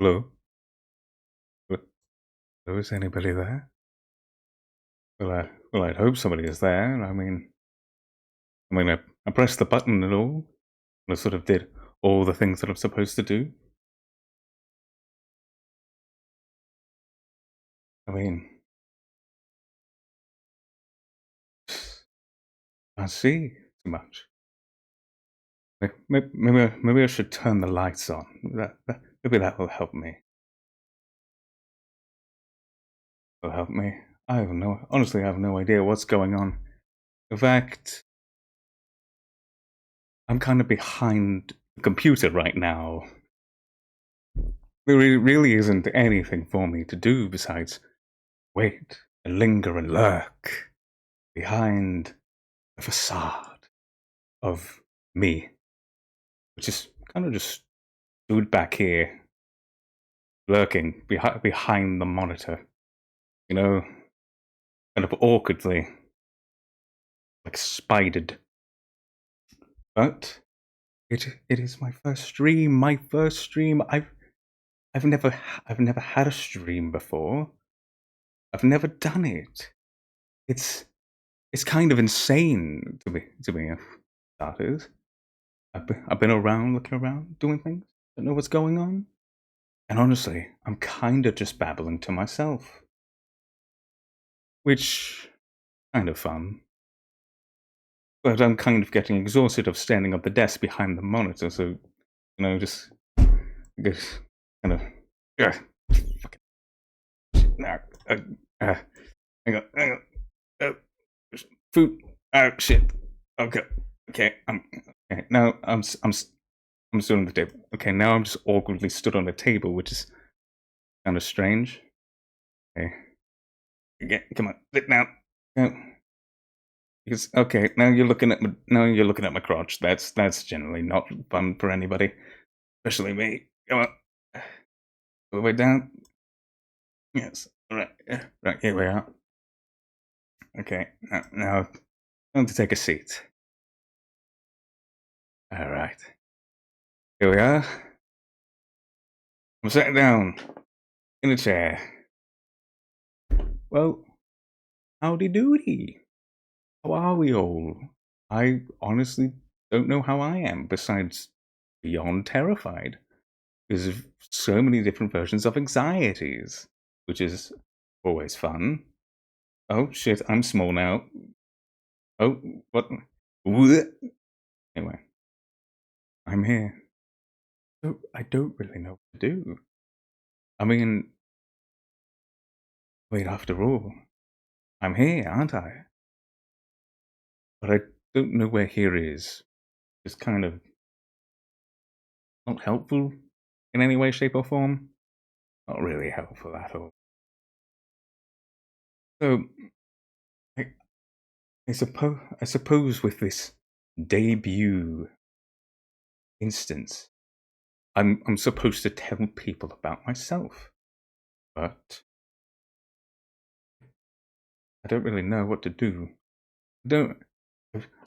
Hello? Hello, is anybody there? I'd hope somebody is there. I pressed the button and all. And I sort of did all the things that I'm supposed to do. I mean, I see too much. Maybe I should turn the lights on. Maybe that will help me. Will help me. Honestly, I have no idea what's going on. In fact, I'm kind of behind the computer right now. There really isn't anything for me to do besides wait and linger and lurk behind the facade of me, which is kind of just stood back here, lurking behind the monitor, kind of awkwardly, like spidered. But it is my first stream. My first stream. I've never had a stream before. I've never done it. It's kind of insane to me. Starters. I've been around, looking around, doing things. Don't know what's going on. And honestly, I'm kind of just babbling to myself, which kind of fun. But I'm kind of getting exhausted of standing at the desk behind the monitor, so just kind of fucking hang on, food. Oh shit. Okay. Okay. Now I'm stood on the table. Okay, now I'm just awkwardly stood on the table, which is kind of strange. Okay. Come on, sit down. Okay, now you're looking at my crotch. That's generally not fun for anybody, especially me. Come on, all the way down. Yes. All right. Right, here we are. Okay. Now time to take a seat. All right. Here we are. I'm sitting down in a chair. Well, howdy doody. How are we all? I honestly don't know how I am, besides beyond terrified. There's so many different versions of anxieties, which is always fun. Oh shit, I'm small now. Oh, what? Anyway, I'm here. I don't really know what to do. I mean, wait, after all, I'm here, aren't I? But I don't know where here is. It's kind of not helpful in any way, shape, or form. Not really helpful at all. So, I suppose with this debut instance, I'm supposed to tell people about myself, but I don't really know what to do.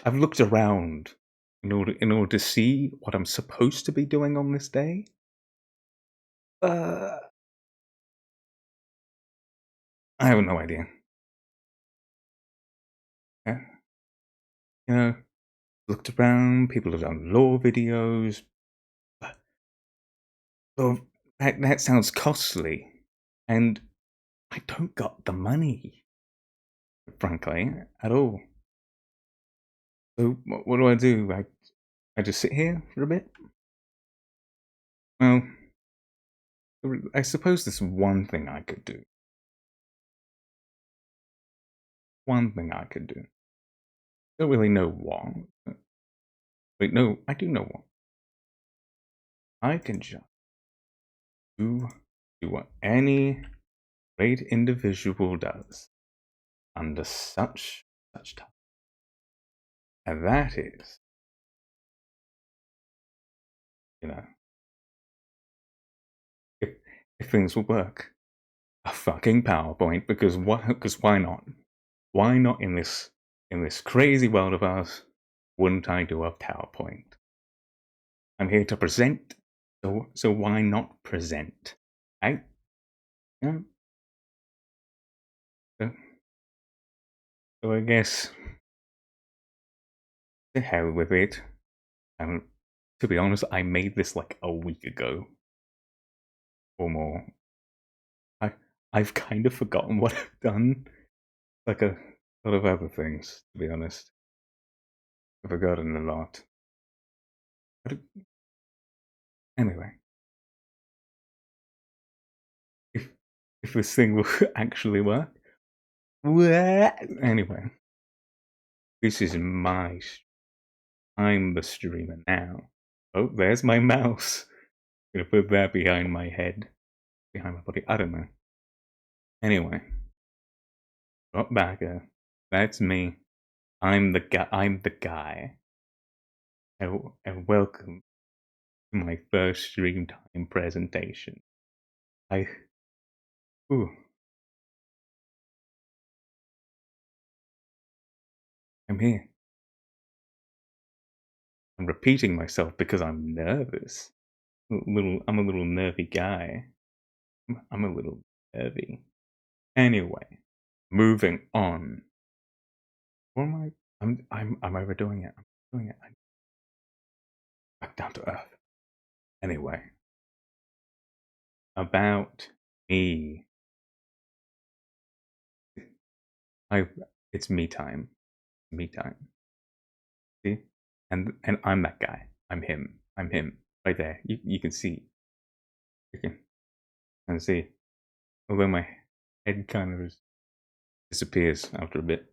I've looked around in order to see what I'm supposed to be doing on this day. I have no idea. Yeah. Looked around. People have done lore videos. Well, that sounds costly, and I don't got the money, frankly, at all. So what do I do? I just sit here for a bit? Well, I suppose there's one thing I could do. Don't really know what. Wait, no, I do know what. I can just do what any great individual does under such time. And that is, if things will work, a fucking PowerPoint, because why not? Why not in this crazy world of ours wouldn't I do a PowerPoint? I'm here to present, so why not present? I yeah, so, so I guess the hell with it. Um, to be honest, I made this like a week ago or more. I I've kind of forgotten what I've done. Like a lot of other things, to be honest. I've forgotten a lot. But anyway, if if this thing will actually work, anyway, this is my. I'm the streamer now. Oh, there's my mouse. Gonna put that behind my head, behind my body. I don't know. Anyway, Trottbacca. That's me. I'm the guy. I'm the guy. And welcome to my first stream time presentation. Ooh, I'm here. I'm repeating myself because I'm nervous. I'm a little nervy guy. I'm a little nervy. Anyway, moving on. What am I? I'm overdoing it. I'm doing it. I'm back down to earth. Anyway, about me. I. It's me time. Me time. See, and I'm that guy. I'm him. I'm him. Right there. You can see. You can see. Although my head kind of disappears after a bit.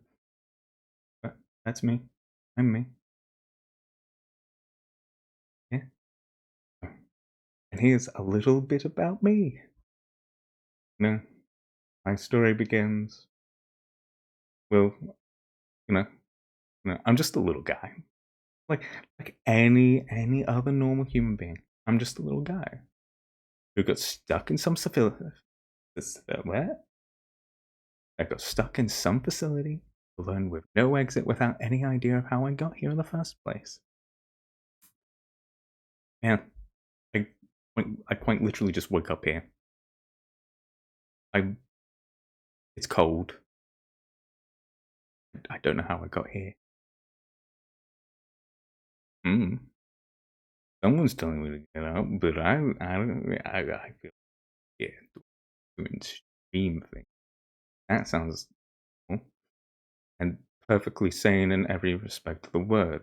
But that's me. I'm me. Yeah. And here's a little bit about me. You know, my story begins. Well, you know, I'm just a little guy, like any other normal human being. I'm just a little guy who got stuck in some facility. What? I got stuck in some facility, alone with no exit, without any idea of how I got here in the first place. Man, I, I quite literally just woke up here. I. It's cold. I don't know how I got here. Hmm. Someone's telling me to get out, but I feel yeah, doing stream thing. That sounds cool and perfectly sane in every respect of the word.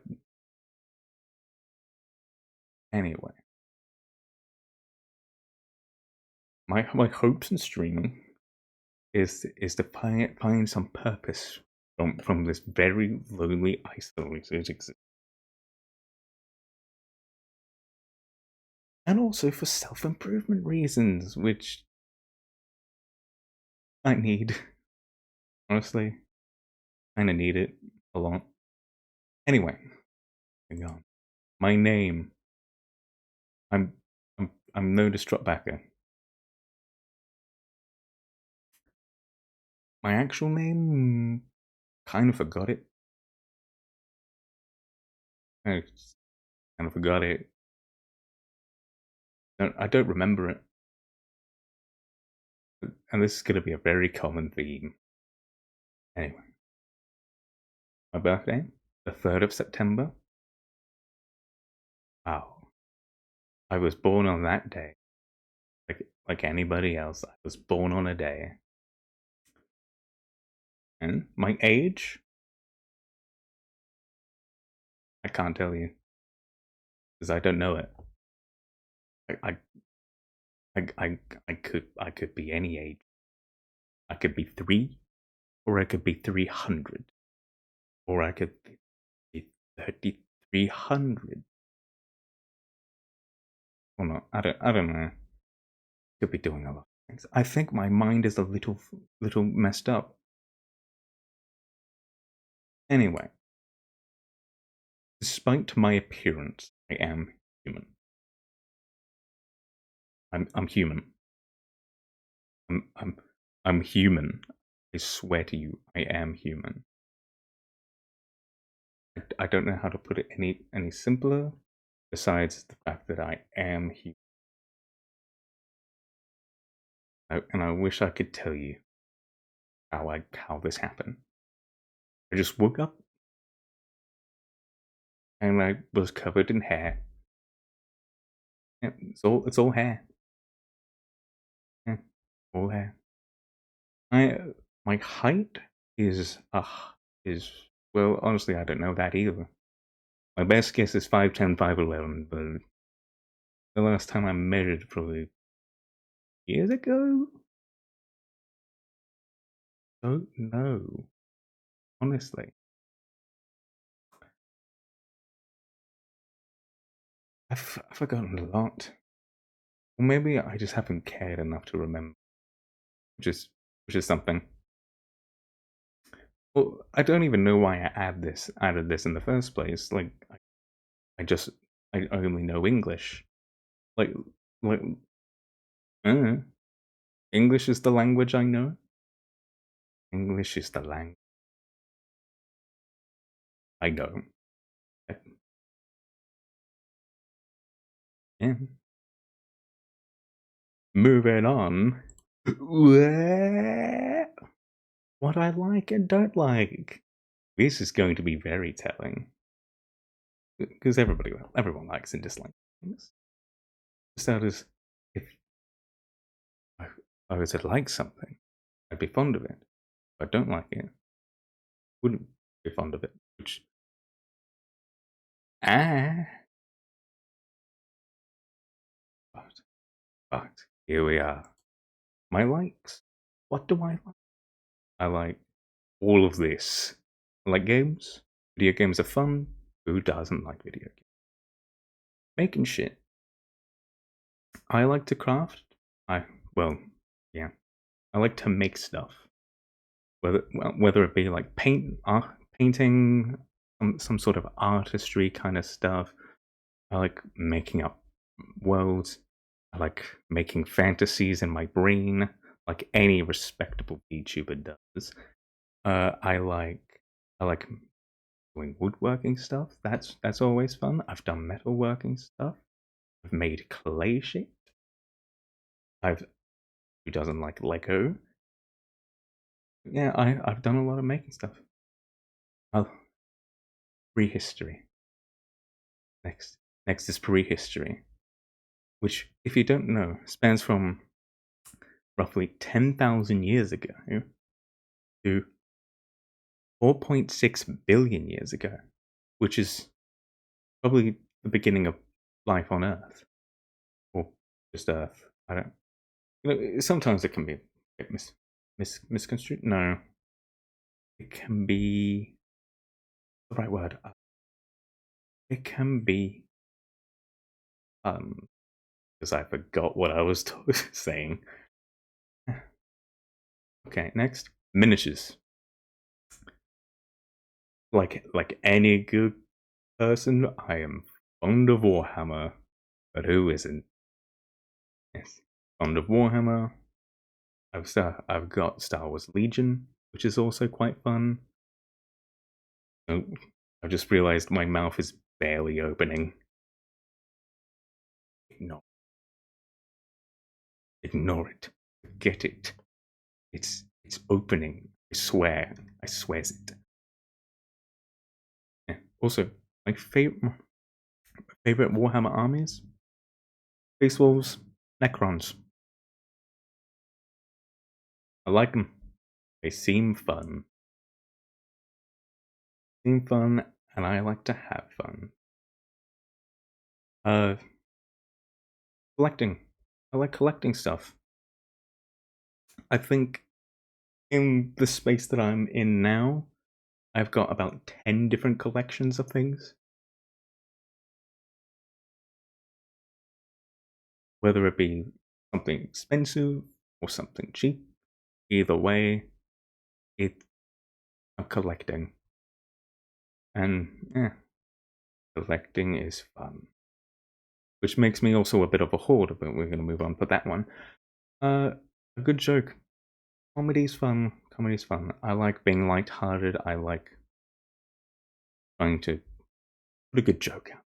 Anyway, my hopes in streaming is to find some purpose from this very lonely, isolated existence, and also for self-improvement reasons, which I need. Honestly, kind of need it a lot. Anyway, hang on. My name. I'm I'm known as Trottbacca. My actual name, kind of forgot it. I kind of forgot it. I don't remember it. And this is going to be a very common theme. Anyway, my birthday, the 3rd of September. Wow. I was born on that day. Like anybody else, I was born on a day. And my age, I can't tell you because I don't know it. I, I could be any age. I could be 3, or I could be 300, or I could be 3,300. Or not. I don't know. Could be doing a lot of things. I think my mind is a little messed up. Anyway, despite my appearance, I am human. I'm human. I'm I'm I'm human. I swear to you, I am human. I don't know how to put it any simpler, besides the fact that I am human. And I wish I could tell you how this happened. I just woke up and I was covered in hair. Yeah, it's all hair. Yeah, all hair. My height is is well, honestly, I don't know that either. My best guess is 5'10", 5'11", but the last time I measured probably years ago. Don't know, honestly. I've forgotten a lot. Or maybe I just haven't cared enough to remember, which is which is something. Well, I don't even know why I added this in the first place. Like, I just I only know English. Like like uh, English is the language I know. English is the language I know. Yeah. Moving on. What I like and don't like. This is going to be very telling because everyone likes and dislikes things. So does if I, I was to like something, I'd be fond of it. If I don't like it, wouldn't be fond of it. Which ah, but but here we are. My likes. What do I like? I like all of this. I like games. Video games are fun. Who doesn't like video games? Making shit. I like to craft. Well, yeah. I like to make stuff. Whether it be like painting, some sort of artistry kind of stuff. I like making up worlds. I like making fantasies in my brain, like any respectable VTuber does. I like doing woodworking stuff. That's always fun. I've done metalworking stuff. I've made clay shit. Who doesn't like Lego? Yeah, I've done a lot of making stuff. Oh, prehistory. Next is prehistory, which, if you don't know, spans from roughly 10,000 years ago to 4.6 billion years ago, which is probably the beginning of life on Earth, or just Earth. I don't. Sometimes it can be a bit misconstrued. No, it can be the right word. It can be because I forgot what I was saying. Okay, next, miniatures. Like any good person, I am fond of Warhammer, but who isn't? Yes, fond of Warhammer. I've got Star Wars Legion, which is also quite fun. Oh, I just realized my mouth is barely opening. Ignore it. Forget it. It's opening. I swears it. Yeah. Also, my favorite Warhammer armies: Space Wolves, Necrons. I like them. They seem fun. And I like to have fun. Uh, collecting. I like collecting stuff. I think in the space that I'm in now, I've got about 10 different collections of things. Whether it be something expensive or something cheap, either way, I'm collecting. And yeah, collecting is fun. Which makes me also a bit of a hoarder, but we're going to move on for that one. A good joke. Comedy's fun. Comedy's fun. I like being lighthearted. I like trying to put a good joke out.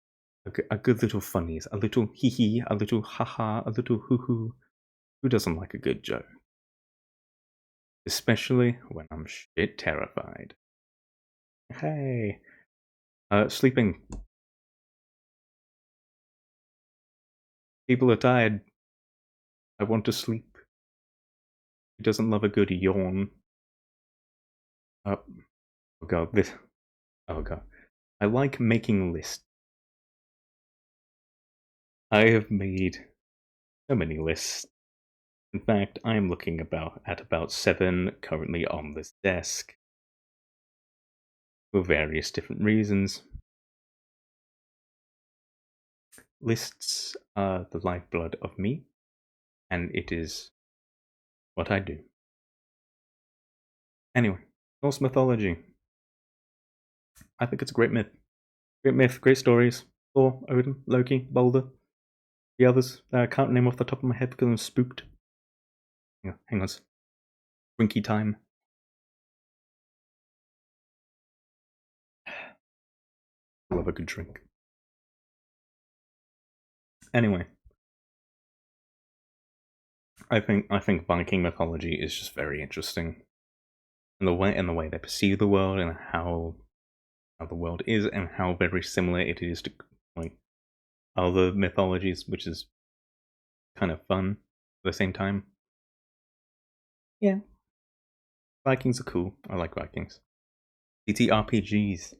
A good little funnies. A little hee hee, a little ha ha, a little hoo hoo. Who doesn't like a good joke? Especially when I'm shit terrified. Hey, sleeping. People are tired. I want to sleep. Who doesn't love a good yawn? Oh god, this. Oh god. I like making lists. I have made so many lists. In fact, I am looking at about 7 currently on this desk. For various different reasons. Lists are the lifeblood of me, and it is what I do. Anyway, Norse mythology. I think it's a great myth. Great myth, great stories. Thor, Odin, Loki, Balder. The others that I can't name off the top of my head because I'm spooked. Yeah, hang on. Drinky time. I love a good drink. Anyway, I think Viking mythology is just very interesting, and the way they perceive the world and how the world is, and how very similar it is to like other mythologies, which is kind of fun at the same time. Yeah, Vikings are cool. I like Vikings. TTRPGs.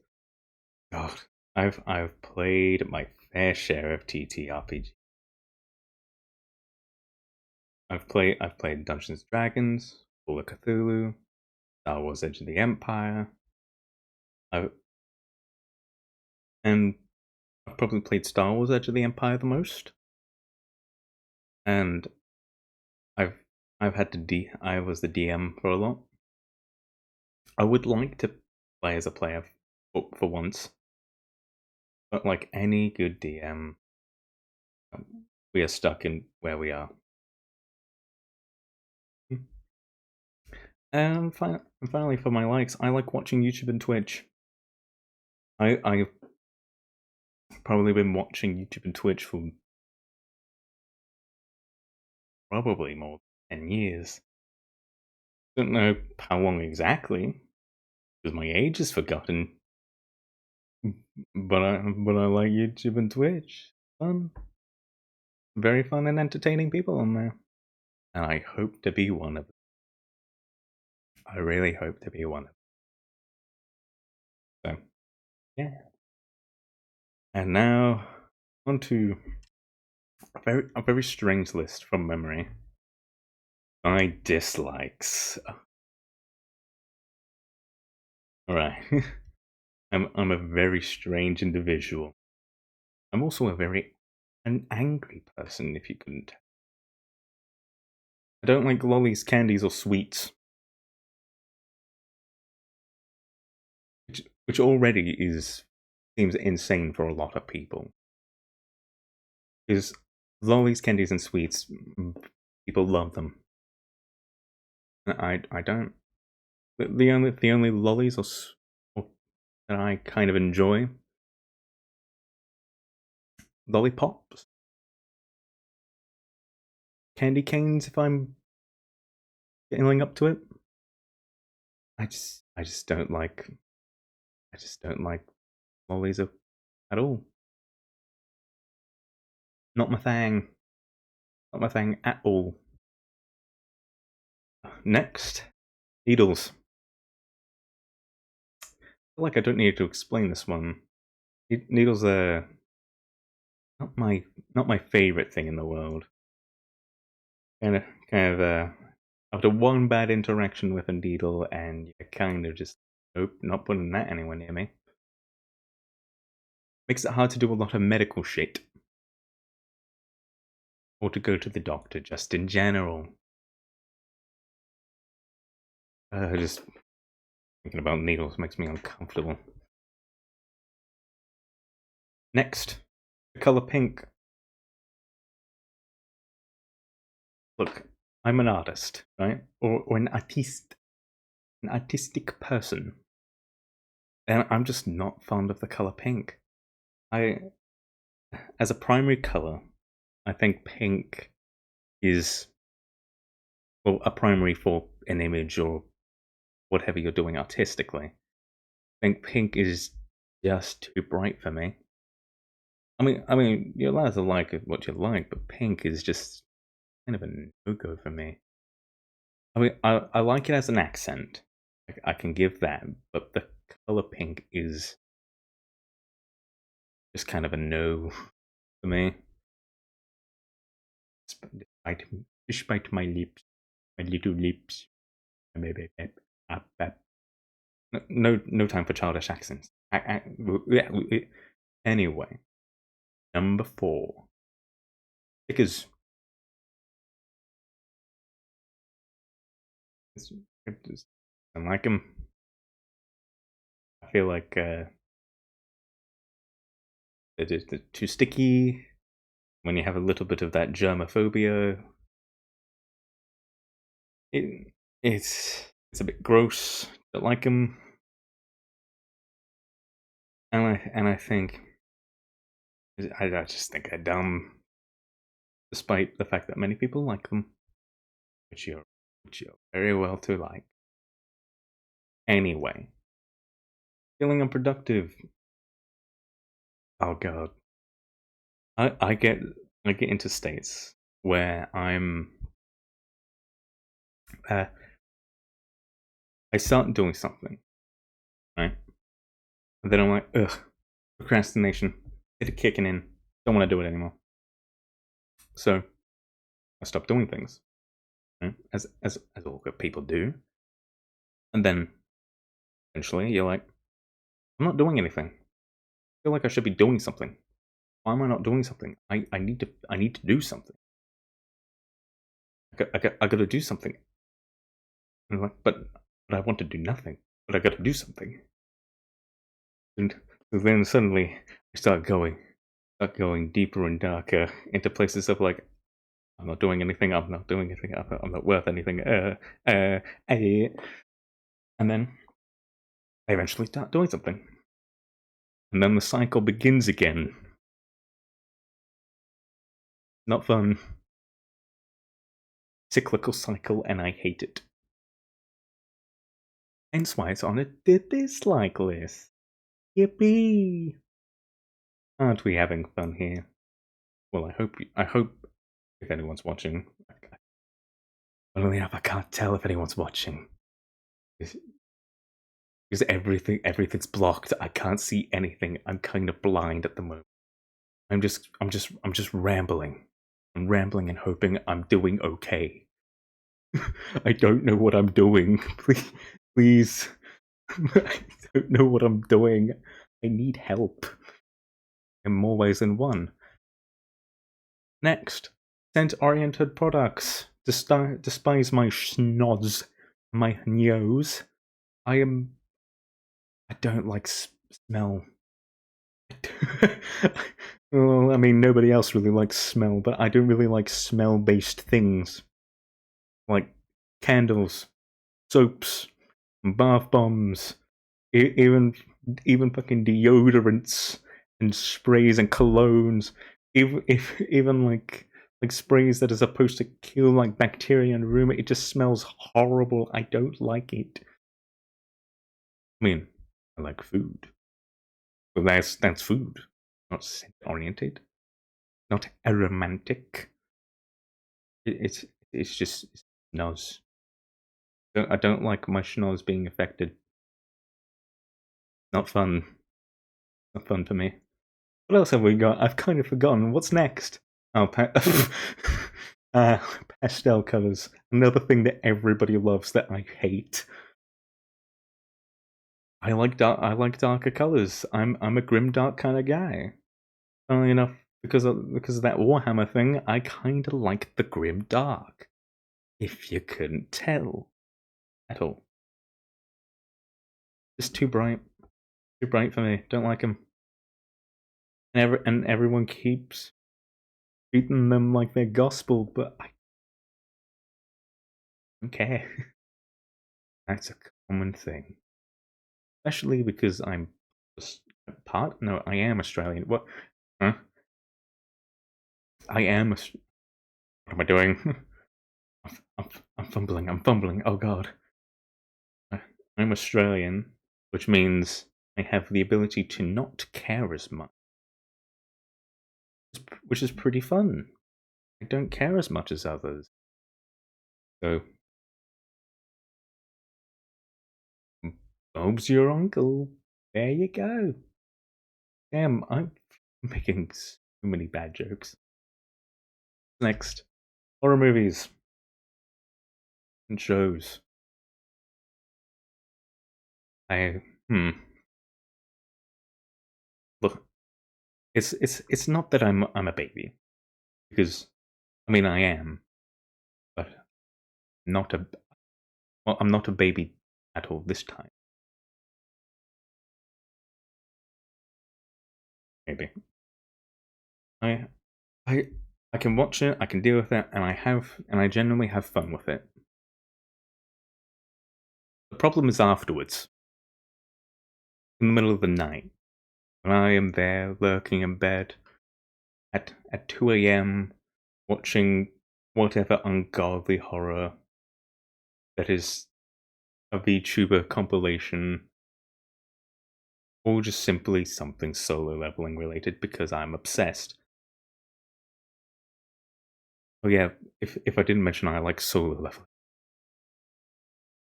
God, I've played my fair share of TTRPGs. I've played Dungeons and Dragons, Call of Cthulhu, Star Wars: Edge of the Empire. And I've probably played Star Wars: Edge of the Empire the most. And I've had to I was the DM for a lot. I would like to play as a player for once, but like any good DM, we are stuck in where we are. And finally, for my likes, I like watching YouTube and Twitch. I've probably been watching YouTube and Twitch for probably more than 10 years. Don't know how long exactly, because my age is forgotten. But I like YouTube and Twitch. Fun. Very fun and entertaining people on there. And I hope to be one of them. I really hope to be one of them. So, yeah. And now, on to a very strange list from memory. My dislikes. Alright. I'm a very strange individual. I'm also an angry person, if you couldn't tell. I don't like lollies, candies, or sweets. Which already seems insane for a lot of people. Because lollies, candies, and sweets, people love them. I don't. The only lollies that I kind of enjoy, lollipops, candy canes. If I'm getting up to it, I just don't like. I just don't like lollies at all. Not my thing. Not my thing at all. Next, needles. I feel like I don't need to explain this one. Needles are not my favorite thing in the world. Kind of after one bad interaction with a needle, and you kind of just nope, not putting that anywhere near me. Makes it hard to do a lot of medical shit, or to go to the doctor just in general. Just thinking about needles makes me uncomfortable. Next, the color pink. Look, I'm an artist, right? Or an artistic person. And I'm just not fond of the color pink. As a primary color, I think pink is well, a primary for an image or whatever you're doing artistically. I think pink is just too bright for me. I mean, you're allowed to like what you like, but pink is just kind of a no-go for me. I mean, I like it as an accent. I can give that, but the color pink is just kind of a no for me. Despite my lips, my little lips. Maybe. No time for childish accents. Anyway, number 4. Stickers. I just don't like them. I feel like they're too sticky. When you have a little bit of that germophobia, it's a bit gross. Don't like them. And I think I just think they're dumb, despite the fact that many people like them, which you're very well to like. Anyway, feeling unproductive. Oh god, I get into states where uh, I start doing something, right, and then I'm like, ugh, procrastination, it's kicking in. Don't want to do it anymore. So I stop doing things, right? As all good people do, and then eventually you're like, I'm not doing anything. I feel like I should be doing something. Why am I not doing something? I need to do something. I got to do something. And I'm like, but I want to do nothing. But I got to do something. And then suddenly I start going deeper and darker into places of like, I'm not doing anything. I'm not doing anything. I'm not worth anything. And then I eventually start doing something, and then the cycle begins again. Not fun. Cyclical cycle, and I hate it. Hence why it's on a dislike list. Yippee! Aren't we having fun here? Well, I hope if anyone's watching. Only if I can't tell if anyone's watching. Because everything's blocked. I can't see anything. I'm kind of blind at the moment. I'm just rambling. I'm rambling and hoping I'm doing okay. I don't know what I'm doing. Please. I don't know what I'm doing. I need help. In more ways than one. Next, scent-oriented products. Despise my schnoz, my nose. I don't like smell. Well, I mean, nobody else really likes smell, but I don't really like smell-based things. Like candles, soaps, bath bombs, even fucking deodorants and sprays and colognes. Even like sprays that are supposed to kill like bacteria in a room, it just smells horrible. I don't like it. I mean, I like food. But that's food, not scent oriented, not aromantic. It's just schnoz. I don't like my schnoz being affected. Not fun. Not fun for me. What else have we got? I've kind of forgotten. What's next? Oh, pastel colors. Another thing that everybody loves that I hate. I like darker colors. I'm a grim dark kind of guy. Funnily enough, because of that Warhammer thing, I kind of like the grim dark. If you couldn't tell at all. Just too bright. Too bright for me. Don't like them. And everyone keeps treating them like they're gospel, but I don't care. That's a common thing. Especially because I'm part. No, I am Australian. What? Huh? I am. What am I doing? I'm fumbling. I'm fumbling. Oh god. I'm Australian, which means I have the ability to not care as much, which is pretty fun. I don't care as much as others. So, Bob's your uncle. There you go. Damn, I'm making so many bad jokes. Next, horror movies and shows. I look. It's not that I'm a baby, because I mean I am, but not a well I'm not a baby at all this time. Maybe I I I can watch it. I can deal with it, and I genuinely have fun with it. The problem is afterwards, in the middle of the night, when I am there lurking in bed at 2 a.m. watching whatever ungodly horror that is a VTuber compilation, or just simply something solo leveling related because I'm obsessed. Oh yeah, if I didn't mention I like solo leveling.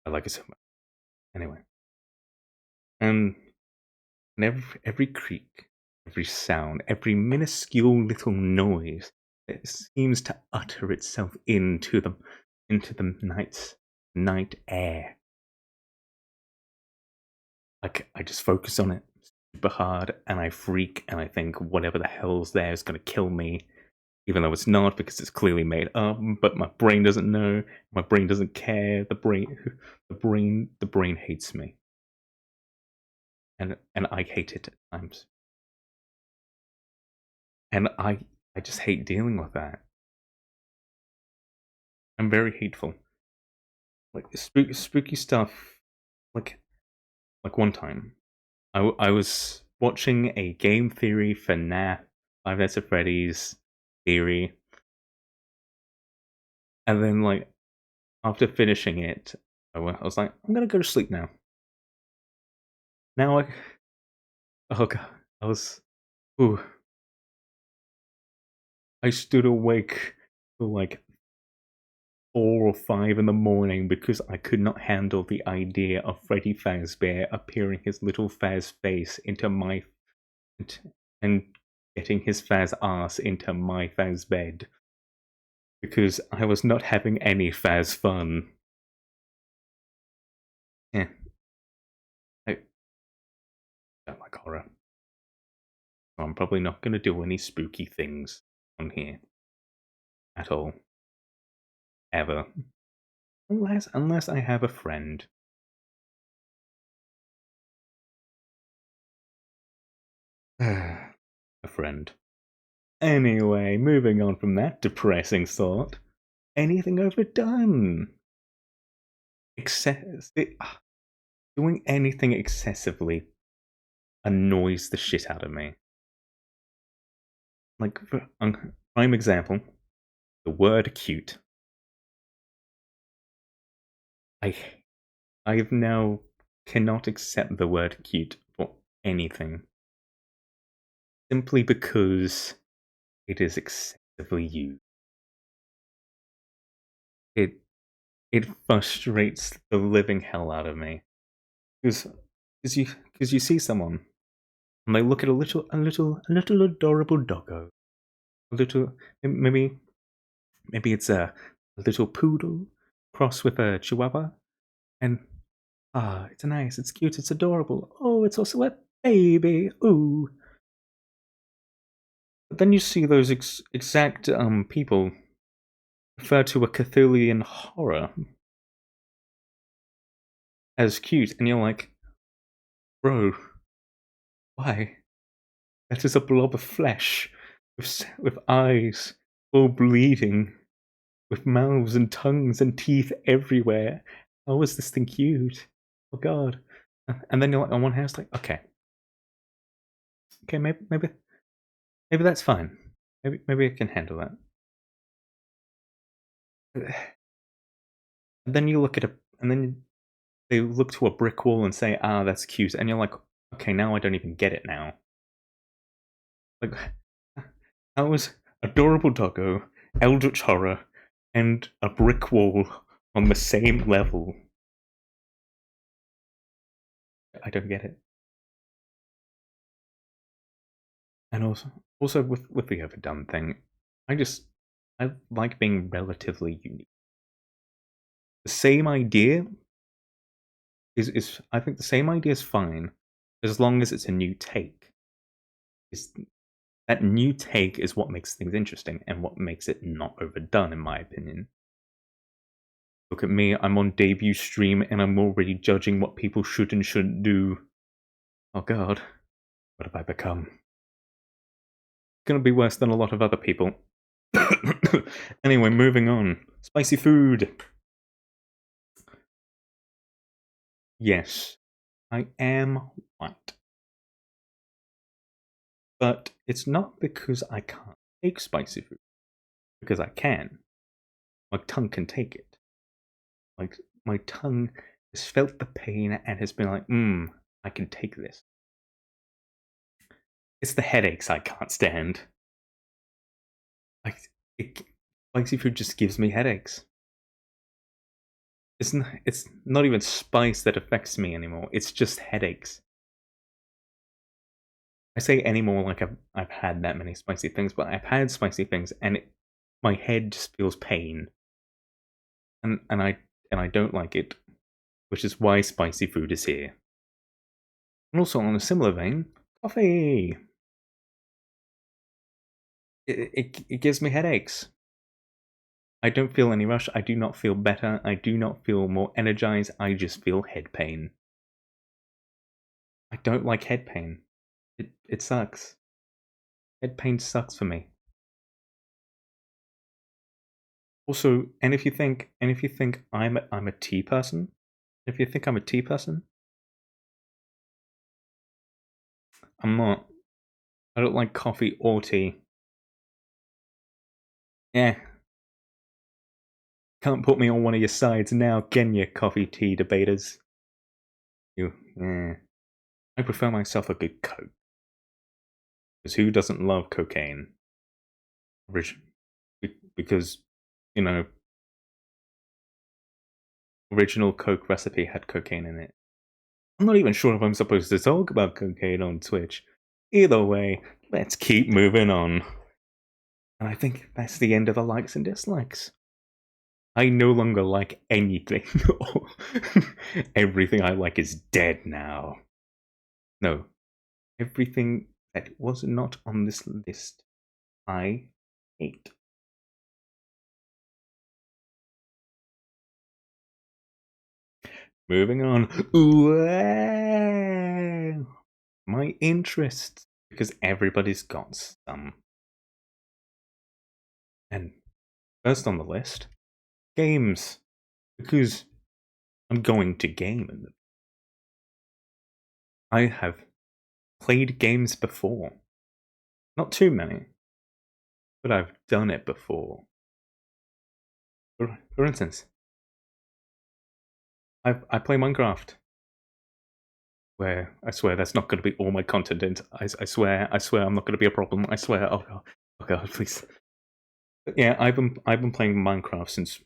I like it so much. Anyway. And every creak, every sound, every minuscule little noise that seems to utter itself into the night air. Like I just focus on it super hard and I freak and I think whatever the hell's there is gonna kill me. Even though it's not, because it's clearly made up, but my brain doesn't know, my brain doesn't care, the brain hates me. And I hate it at times. And I just hate dealing with that. I'm very hateful. Like spooky stuff. Like one time, I was watching a game theory for FNAF, Five Nights at Freddy's theory, and then like after finishing it, I was like, I'm gonna go to sleep now. Now oh god, I was, ooh, I stood awake till like 4 or 5 in the morning because I could not handle the idea of Freddy Fazbear appearing his little Faz face into my and getting his Faz ass into my Faz bed because I was not having any Faz fun. Yeah, I don't like horror. So I'm probably not going to do any spooky things on here at all, ever, unless I have a friend. A friend. Anyway, moving on from that depressing thought. Anything overdone? Doing anything excessively annoys the shit out of me. Like, for prime example, the word cute. I I've now cannot accept the word cute for anything. Simply because it is excessively used. It it frustrates the living hell out of me. Because you see someone and they look at a little adorable doggo. A little maybe it's a little poodle crossed with a chihuahua, and it's nice, it's cute, it's adorable. Oh, it's also a baby. Ooh. But then you see those exact people refer to a Cthulhian horror as cute, and you're like, bro, why? That is a blob of flesh with eyes all bleeding, with mouths and tongues and teeth everywhere. How is this thing cute? Oh god. And then you're like, on one hand, it's like, okay, maybe that's fine. Maybe I can handle that. And then you look at and then they look to a brick wall and say, "Ah, that's cute," and you're like, "Okay, now I don't even get it now." Like, how is adorable doggo, eldritch horror, and a brick wall on the same level? I don't get it. And also with the overdone thing, I like being relatively unique. The same idea is I think the same idea is fine as long as it's a new take. Is that new take is what makes things interesting and what makes it not overdone, in my opinion. Look at me, I'm on debut stream and I'm already judging what people should and shouldn't do. Oh god, what have I become? Gonna be worse than a lot of other people. Anyway, moving on. Spicy food. Yes, I am white. But it's not because I can't take spicy food. Because I can. My tongue can take it. Like, my tongue has felt the pain and has been like, I can take this. It's the headaches I can't stand. Like, spicy food just gives me headaches. It's not even spice that affects me anymore. It's just headaches. I say anymore like I've had that many spicy things, but I've had spicy things and my head just feels pain. And I don't like it, which is why spicy food is here. And also on a similar vein, coffee. It gives me headaches. I don't feel any rush. I do not feel better. I do not feel more energized. I just feel head pain. I don't like head pain. It sucks. Head pain sucks for me. Also, and if you think I'm a tea person, if you think I'm a tea person, I'm not. I don't like coffee or tea. Yeah. Can't put me on one of your sides now, can you, coffee tea debaters? Yeah. I prefer myself a good Coke. Because who doesn't love cocaine? Because, you know, original Coke recipe had cocaine in it. I'm not even sure if I'm supposed to talk about cocaine on Twitch. Either way, let's keep moving on. And I think that's the end of the likes and dislikes. I no longer like anything. Everything I like is dead now. No. Everything that was not on this list, I hate. Moving on. Ooh, my interests, because everybody's got some. And first on the list, games, because I'm going to game in them. I have played games before. Not too many, but I've done it before. For instance, I play Minecraft, where I swear that's not going to be all my content. I swear I'm not going to be a problem. I swear. Oh god, please. But yeah, I've been playing Minecraft since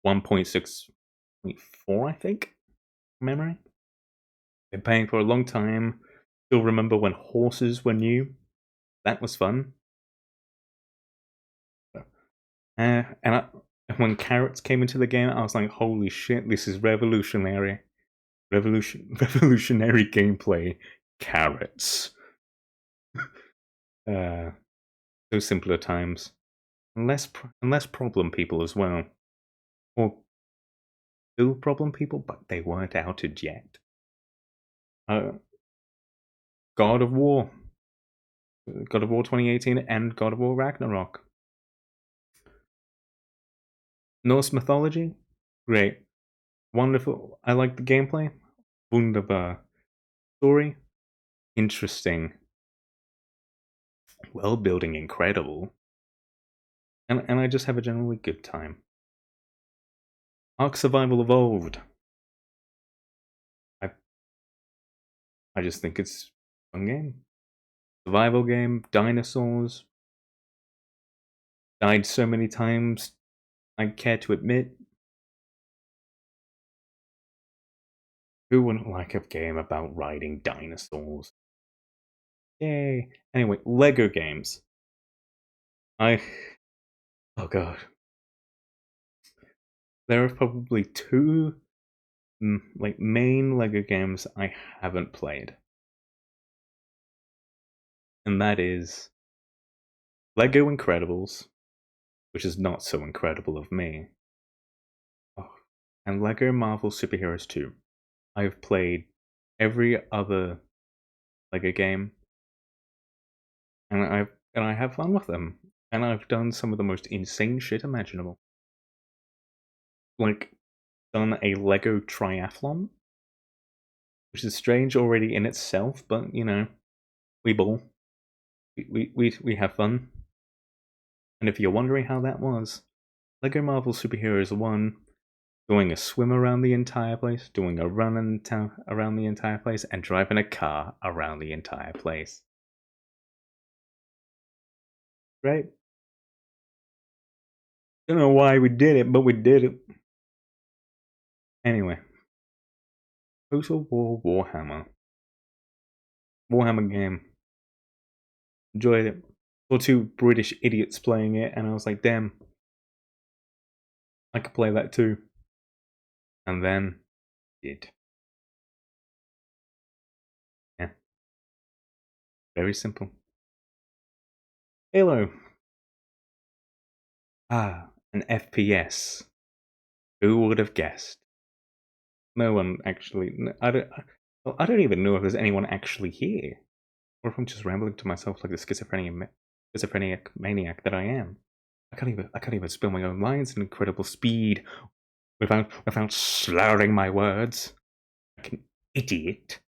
1.6.4, I think. Memory. Been playing for a long time. Still remember when horses were new. That was fun. And when carrots came into the game, I was like, "Holy shit! This is revolutionary! Revolutionary gameplay! Carrots." So simpler times, and less problem people as well, or still problem people, but they weren't outed yet. God of War, God of War 2018, and God of War Ragnarok. Norse mythology, great, wonderful. I like the gameplay. Wunderbar. Story, interesting. World building, incredible. And I just have a generally good time. Ark Survival Evolved. I just think it's a fun game. Survival game, dinosaurs. Died so many times, I care to admit. Who wouldn't like a game about riding dinosaurs? Yay. Anyway, Lego games. Oh god. There are probably two main Lego games I haven't played. And that is Lego Incredibles, which is not so incredible of me. Oh, and Lego Marvel Superheroes 2. I've played every other Lego game, and I have fun with them. And I've done some of the most insane shit imaginable. Like, done a Lego triathlon, which is strange already in itself, but you know, we ball. We have fun. And if you're wondering how that was, Lego Marvel Superheroes 1, doing a swim around the entire place, doing a run around the entire place, and driving a car around the entire place. Right? Don't know why we did it, but we did it. Anyway. Total War Warhammer. Warhammer game. Enjoyed it. Saw two British idiots playing it, and I was like, damn, I could play that too. And then did. Yeah. Very simple. Halo. Ah, an FPS. Who would have guessed? No one actually. I don't even know if there's anyone actually here, or if I'm just rambling to myself like the schizophrenic maniac that I am. I can't even spill my own lines in incredible speed without slurring my words like an idiot.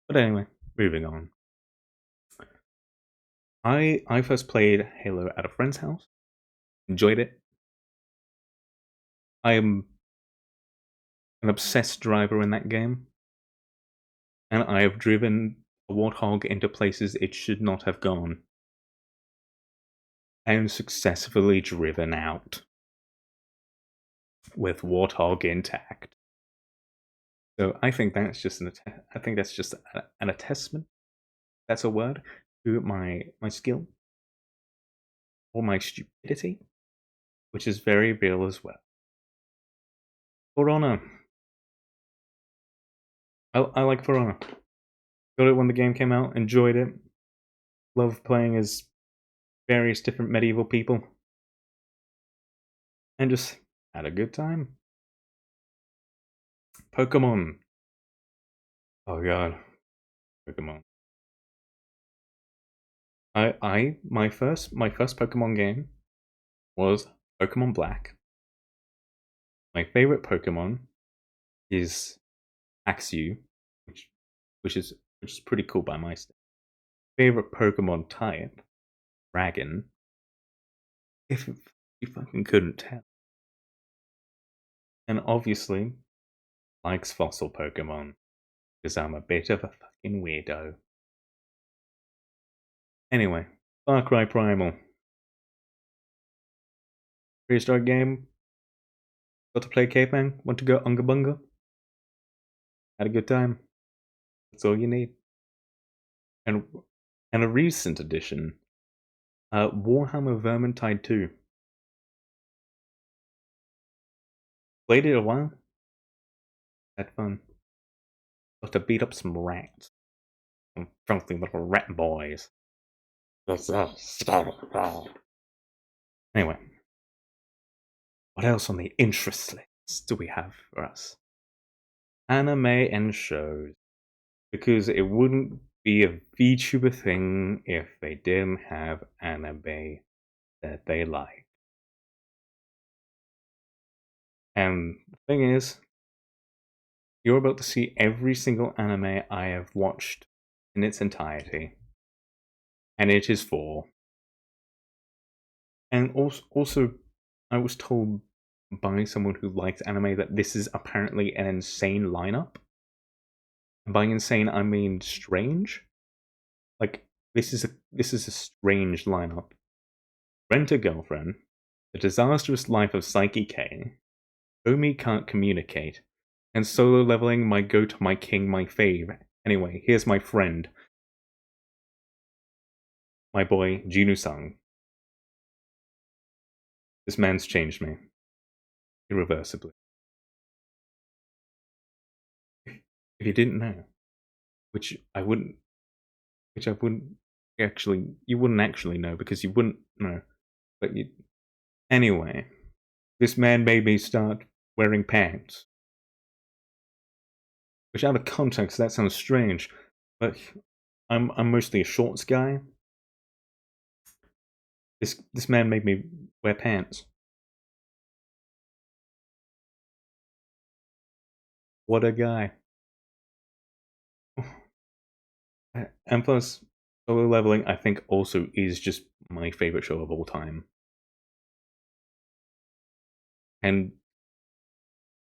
But anyway, moving on. I first played Halo at a friend's house. Enjoyed it. I am an obsessed driver in that game, and I have driven a Warthog into places it should not have gone, and successfully driven out with Warthog intact. So I think that's just an attestment. That's a word to my skill or my stupidity, which is very real as well. For Honor. I like For Honor. Got it when the game came out, enjoyed it. Love playing as various different medieval people. And just had a good time. Pokemon. Oh god. Pokemon. My first Pokemon game was Pokemon Black. My favorite Pokemon is Axew, which is pretty cool by my standards. Favorite Pokemon type, Dragon. If you fucking couldn't tell. And obviously, likes fossil Pokemon, because I'm a bit of a fucking weirdo. Anyway, Far Cry Primal. Prehistoric game. Got to play Caveman. Want to go Unga Bunga. Had a good time. That's all you need. And a recent addition, Warhammer Vermintide 2. Played it a while. Had fun. Got to beat up some rats. Some filthy little rat boys. Anyway. What else on the interest list do we have for us? Anime and shows. Because it wouldn't be a VTuber thing if they didn't have anime that they like. And the thing is, you're about to see every single anime I have watched in its entirety. And it is 4. And also I was told by someone who likes anime that this is apparently an insane lineup. And by insane, I mean strange. Like this is a strange lineup. Rent a Girlfriend, The Disastrous Life of Psyche K, Omi Can't Communicate, and Solo Leveling, My Goat, My King, My Fave. Anyway, here's my friend, my boy, Jinu-sang. This man's changed me. Irreversibly. If you didn't know, which I wouldn't actually, you wouldn't actually know because you wouldn't know. But you, anyway, this man made me start wearing pants. Which out of context, that sounds strange, but I'm mostly a shorts guy. This man made me wear pants. What a guy. And plus, Solo Leveling, I think, also is just my favorite show of all time. And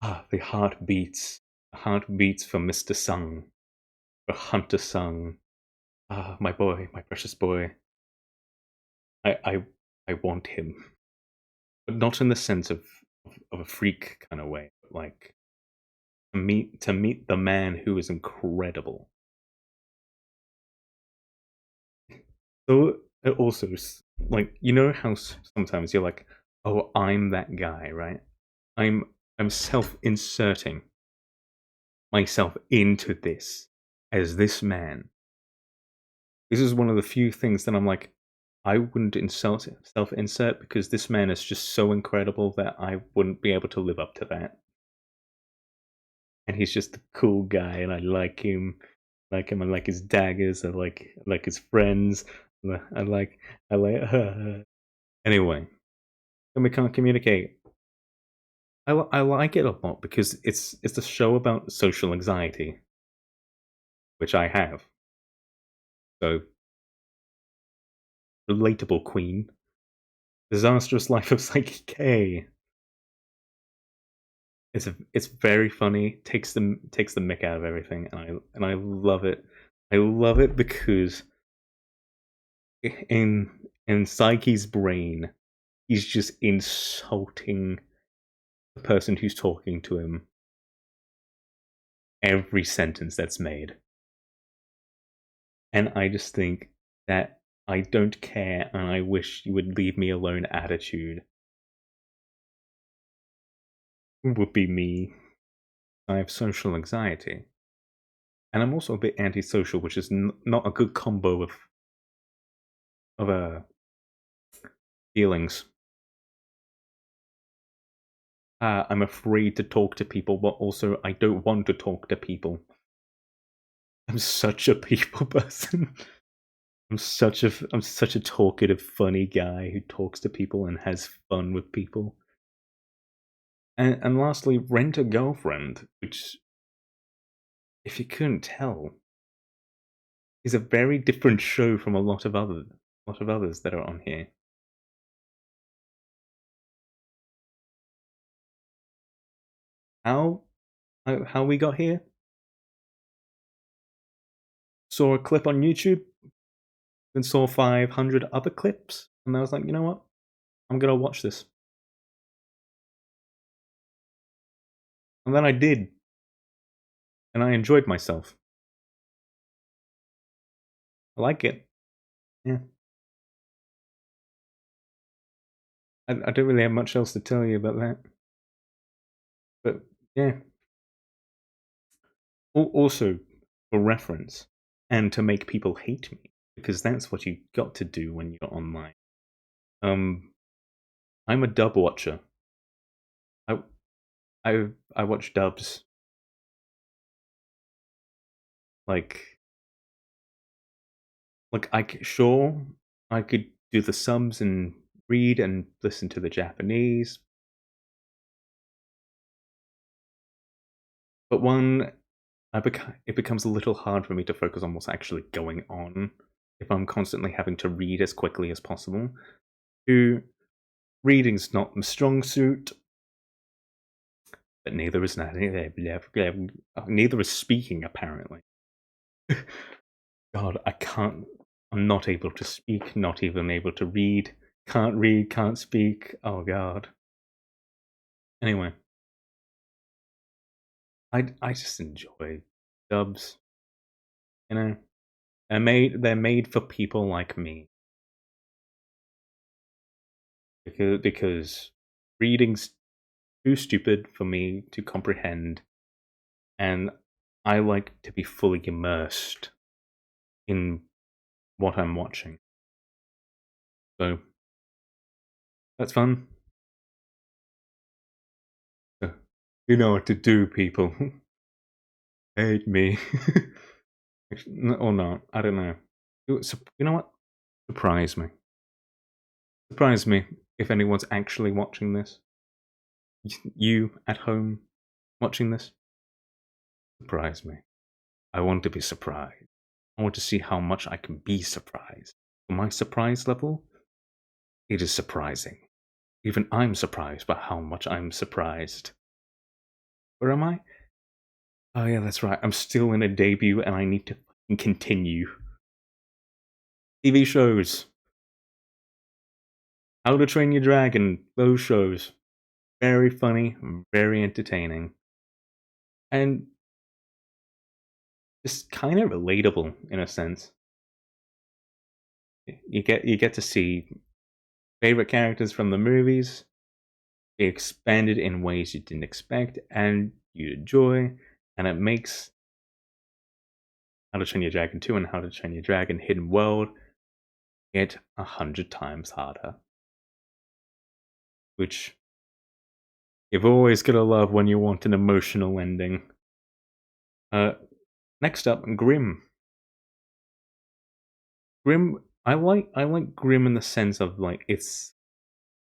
the heartbeats for Mr. Sung, for Hunter Sung. My boy, my precious boy. I want him, but not in the sense of a freak kind of way. But like to meet the man who is incredible. So also, like, you know how sometimes you're like, oh, I'm that guy, right? I'm self-inserting myself into this as this man. This is one of the few things that I'm like, I wouldn't self-insert because this man is just so incredible that I wouldn't be able to live up to that. And he's just a cool guy, and I like him. I like his daggers. I like his friends. I like. Anyway, and we can't communicate. I like it a lot because it's a show about social anxiety, which I have. So relatable queen. Disastrous Life of Psyche K. It's very funny. Takes the mick out of everything, and I love it. I love it because in Psyche's brain, he's just insulting the person who's talking to him every sentence that's made. And I just think that I don't care and I wish you would leave me alone attitude would be me. I have social anxiety. And I'm also a bit antisocial, which is not a good combo of feelings. I'm afraid to talk to people, but also I don't want to talk to people. I'm such a people person. I'm such a talkative, funny guy who talks to people and has fun with people. And lastly, Rent a Girlfriend, which, if you couldn't tell, is a very different show from a lot of others that are on here. How we got here? Saw a clip on YouTube, then saw 500 other clips, and I was like, you know what? I'm gonna watch this. And then I did. And I enjoyed myself. I like it. Yeah. I don't really have much else to tell you about that. But yeah. Also, for reference, and to make people hate me, because that's what you got to do when you're online. I'm a dub watcher. I watch dubs. Like sure, I could do the subs and read and listen to the Japanese. But it becomes a little hard for me to focus on what's actually going on if I'm constantly having to read as quickly as possible. Reading's not my strong suit, but neither is speaking, apparently. God, I can't. I'm not able to speak, not even able to read. Can't read, can't speak. Oh god. Anyway, I just enjoy dubs. You know, they're made for people like me because reading's too stupid for me to comprehend, and I like to be fully immersed in what I'm watching. So that's fun. You know what to do, people. Hate me. Or not. I don't know. You know what? Surprise me. Surprise me if anyone's actually watching this. You at home watching this? Surprise me. I want to be surprised. I want to see how much I can be surprised. For my surprise level, it is surprising. Even I'm surprised by how much I'm surprised. Where am I? Oh yeah, that's right. I'm still in a debut and I need to continue. TV shows. How to Train Your Dragon. Those shows. Very funny, very entertaining. And just kind of relatable in a sense. You get to see favorite characters from the movies expanded in ways you didn't expect and you enjoy, and it makes How to Train Your Dragon 2 and How to Train Your Dragon Hidden World hit 100 times harder. Which you've always gotta love when you want an emotional ending. Next up, Grimm. Grimm, I like Grimm in the sense of like it's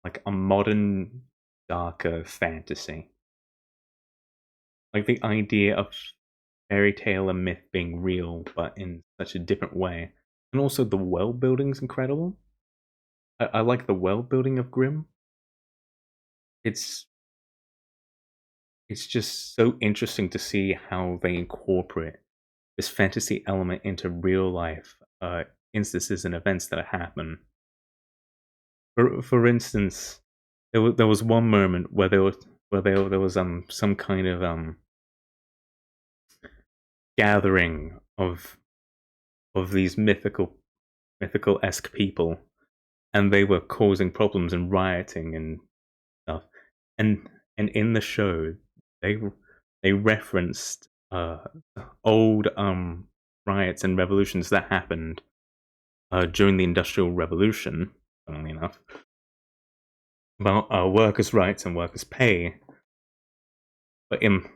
like a modern, darker fantasy. Like the idea of fairy tale and myth being real, but in such a different way. And also the world building's incredible. I like the world building of Grimm. It's just so interesting to see how they incorporate this fantasy element into real life instances and events that happen. For instance, there was one moment where there was some kind of gathering of these mythical-esque people, and they were causing problems and rioting and stuff. And in the show, they referenced old riots and revolutions that happened during the Industrial Revolution, funnily enough, about workers' rights and workers' pay. But in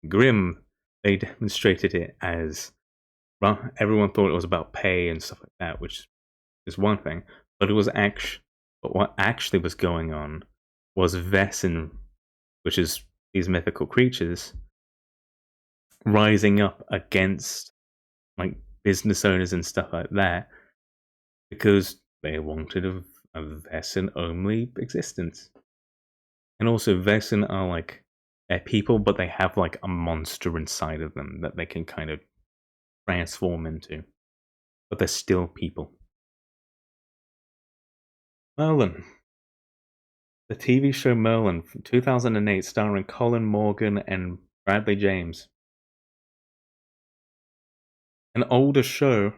Grimm, they demonstrated it as, well, everyone thought it was about pay and stuff like that, which is one thing, but what actually was going on was Vesin, which is these mythical creatures, rising up against like business owners and stuff like that because they wanted a Vesin only existence. And also Vesin are like, they're people, but they have like a monster inside of them that they can kind of transform into. But they're still people. Merlin. The TV show Merlin from 2008 starring Colin Morgan and Bradley James. An older show,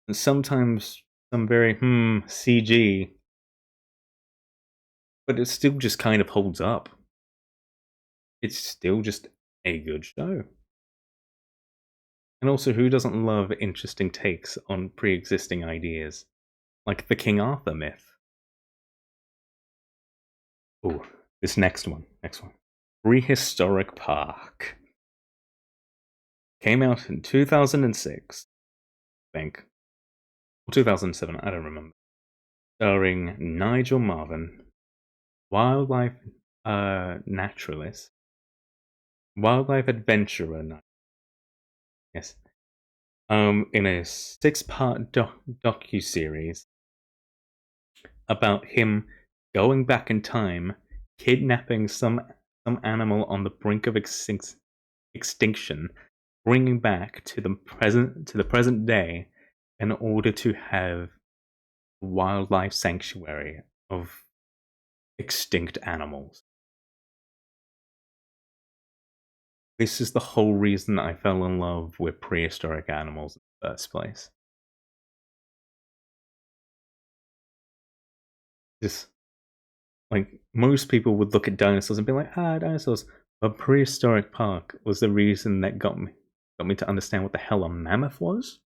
and sometimes some very CG, but it still just kind of holds up. It's still just a good show. And also, who doesn't love interesting takes on pre-existing ideas? Like the King Arthur myth. Oh, this next one. Prehistoric Park. Came out in 2006, I think. Or 2007, I don't remember. Starring Nigel Marven, wildlife naturalist, wildlife adventurer. Yes. In a 6-part docu-series about him going back in time kidnapping some animal on the brink of extinction, bringing back to the present day in order to have a wildlife sanctuary of extinct animals. This is the whole reason I fell in love with prehistoric animals in the first place. Just like most people would look at dinosaurs and be like, dinosaurs. But prehistoric park was the reason that got me to understand what the hell a mammoth was.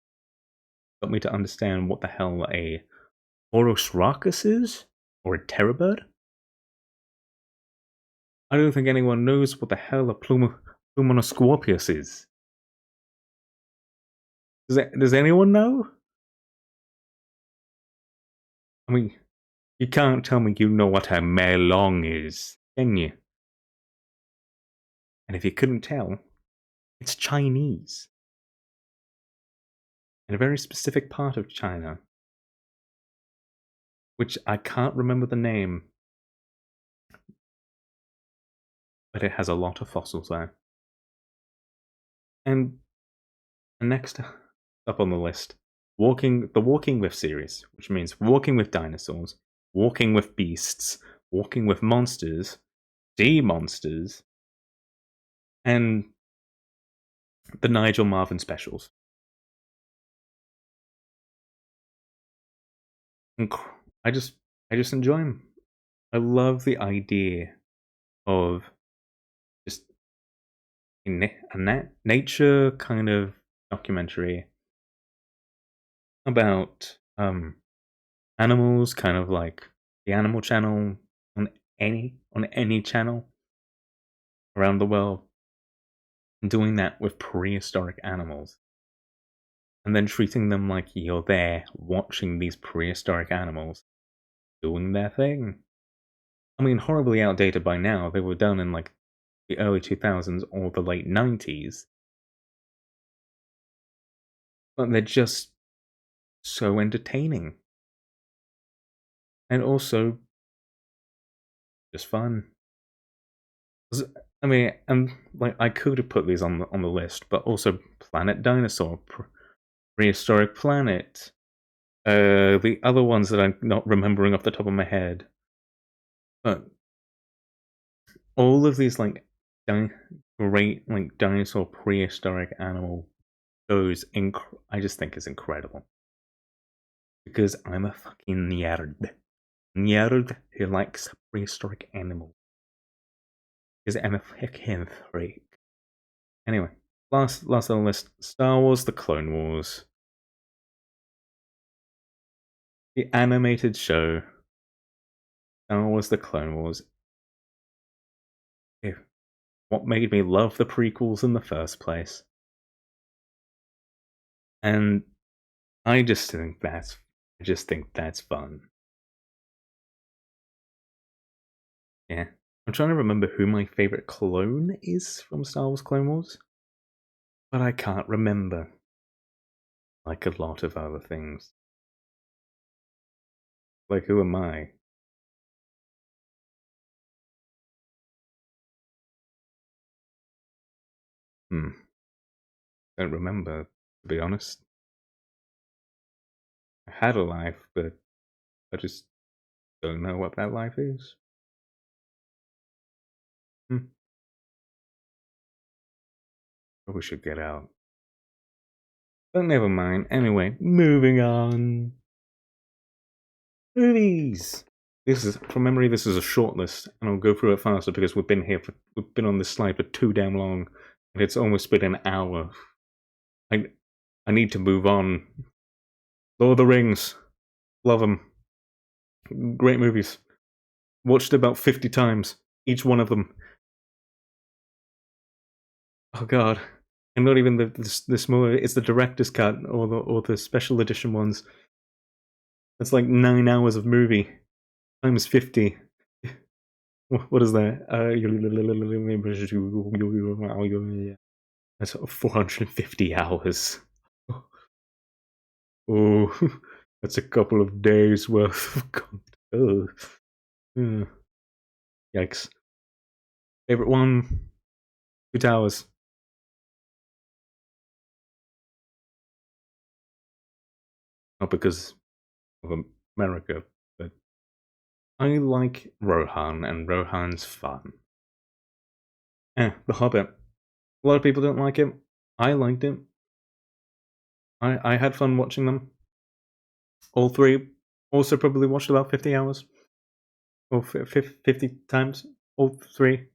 Got me to understand what the hell a Orosrocus is, or a terror bird. I don't think anyone knows what the hell a Plumonoscorpius is. Does anyone know? I mean, you can't tell me you know what a melon is, can you? And if you couldn't tell, it's Chinese. In a very specific part of China, which I can't remember the name, but it has a lot of fossils there. And next up on the list, the Walking With series, which means walking with dinosaurs, walking with beasts, walking with monsters, monsters, and the Nigel Marven specials. I just enjoy them. I love the idea of just a nature kind of documentary about animals, kind of like the Animal Channel on any channel around the world, and doing that with prehistoric animals, and then treating them like you're there watching these prehistoric animals doing their thing. I mean, horribly outdated by now. They were done in like the early 2000s or the late 90s. But they're just so entertaining. And also just fun. I mean, and like I could have put these on the list, but also Planet Dinosaur, Prehistoric Planet, the other ones that I'm not remembering off the top of my head. But all of these like great like dinosaur prehistoric animal shows, I just think is incredible. Because I'm a fucking nerd who likes prehistoric animals. Because I'm a fucking freak. Anyway, last on the list, Star Wars: The Clone Wars. The animated show, Star Wars: The Clone Wars. What made me love the prequels in the first place. And I just think that's fun. Yeah. I'm trying to remember who my favorite clone is from Star Wars Clone Wars. But I can't remember. Like a lot of other things. Like, who am I? Don't remember, to be honest. I had a life, but I just don't know what that life is. Probably should get out. But never mind. Anyway, moving on. Movies! This is, from memory, this is a short list, and I'll go through it faster because we've been on this slide for too damn long, and it's almost been an hour. I need to move on. Lord of the Rings. Love them. Great movies. Watched about 50 times. Each one of them. Oh god. And not even the smaller, it's the director's cut or the special edition ones. It's like 9 hours of movie. Times 50. What is that? That's 450 hours. Oh, that's a couple of days worth of content. Yikes. Favorite one? Two Towers. Not because of America, but I like Rohan, and Rohan's fun. The Hobbit. A lot of people don't like it. I liked it. I had fun watching them. All three. Also probably watched about 50 hours. Or 50 times. All three.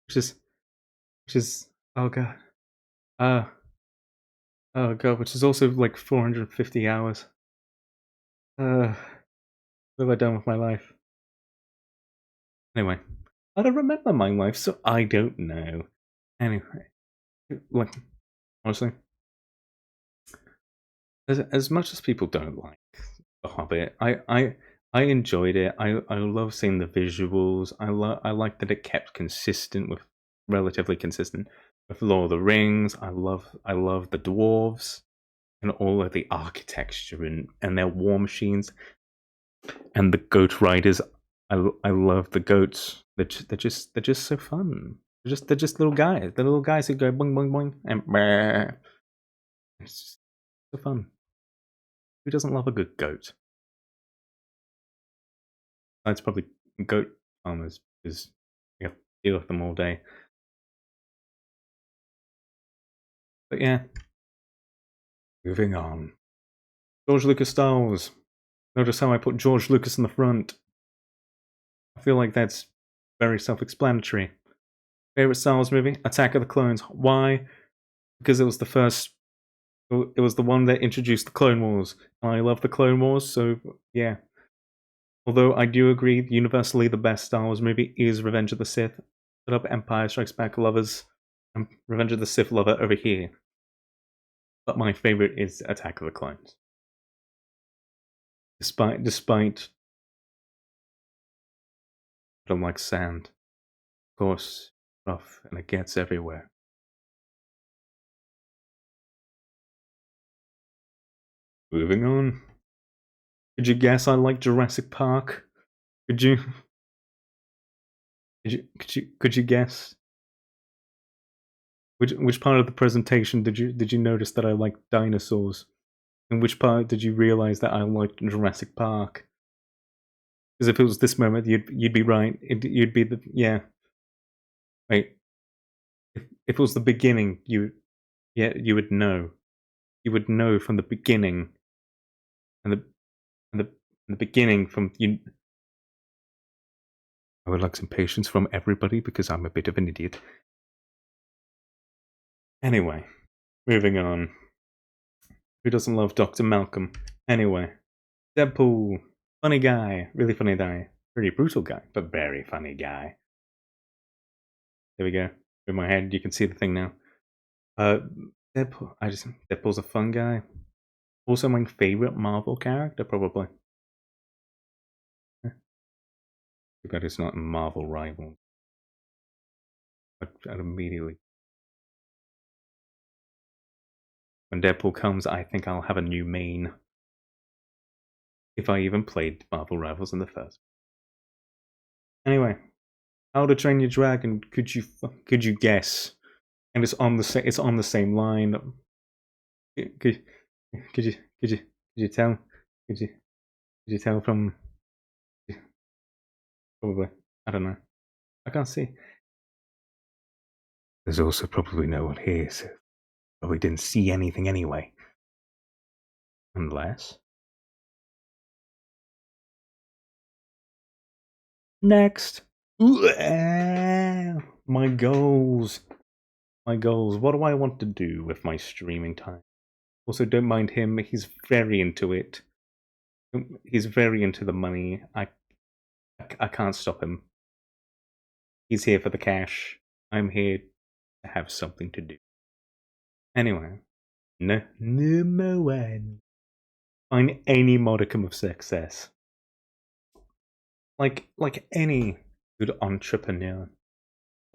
Which is, oh god. Oh god, which is also like 450 hours. What have I done with my life? Anyway, I don't remember my life, so I don't know. Anyway, like, honestly, as much as people don't like The Hobbit, I enjoyed it. I love seeing the visuals. I like that it kept consistent with relatively consistent with Lord of the Rings. I love the dwarves and all of the architecture and their war machines and the goat riders. I love the goats. They're just so fun. They're just little guys. They're little guys who go boing boing boing and brr. It's just so fun. Who doesn't love a good goat? That's probably goat farmers because you have to deal with them all day. But yeah, moving on. George Lucas Star Wars. Notice how I put George Lucas in the front. I feel like that's very self-explanatory. Favorite Star Wars movie? Attack of the Clones. Why? Because it was the first. It was the one that introduced the Clone Wars. I love the Clone Wars, so yeah. Although I do agree, universally the best Star Wars movie is Revenge of the Sith. Put up Empire Strikes Back lovers and Revenge of the Sith lover over here. But my favorite is Attack of the Clones. Despite I don't like sand. Of course, rough and it gets everywhere. Moving on. Could you guess I like Jurassic Park? Could you? Could you guess? Which part of the presentation did you notice that I liked dinosaurs? And which part did you realize that I liked Jurassic Park? Because if it was this moment, you'd be right. You'd be the yeah. Wait, if it was the beginning, you would know. You would know from the beginning, and the beginning from you. I would like some patience from everybody because I'm a bit of an idiot. Anyway, moving on. Who doesn't love Dr. Malcolm? Anyway, Deadpool, funny guy, really funny guy, pretty brutal guy, but very funny guy. There we go. In my head, you can see the thing now. Deadpool. Deadpool's a fun guy. Also, my favorite Marvel character, probably. Too bad it's not a Marvel rival. I'd immediately. When Deadpool comes, I think I'll have a new main. If I even played Marvel Rivals in the first. Anyway, How to Train Your Dragon. Could you guess? And it's on the same line. Could you tell? Could you tell from? Probably. I don't know. I can't see. There's also probably no one here, so probably didn't see anything anyway. Unless. Next. My goals. My goals. What do I want to do with my streaming time? Also, don't mind him. He's very into it. He's very into the money. I can't stop him. He's here for the cash. I'm here to have something to do. Anyway, number one. Find any modicum of success. Like any good entrepreneur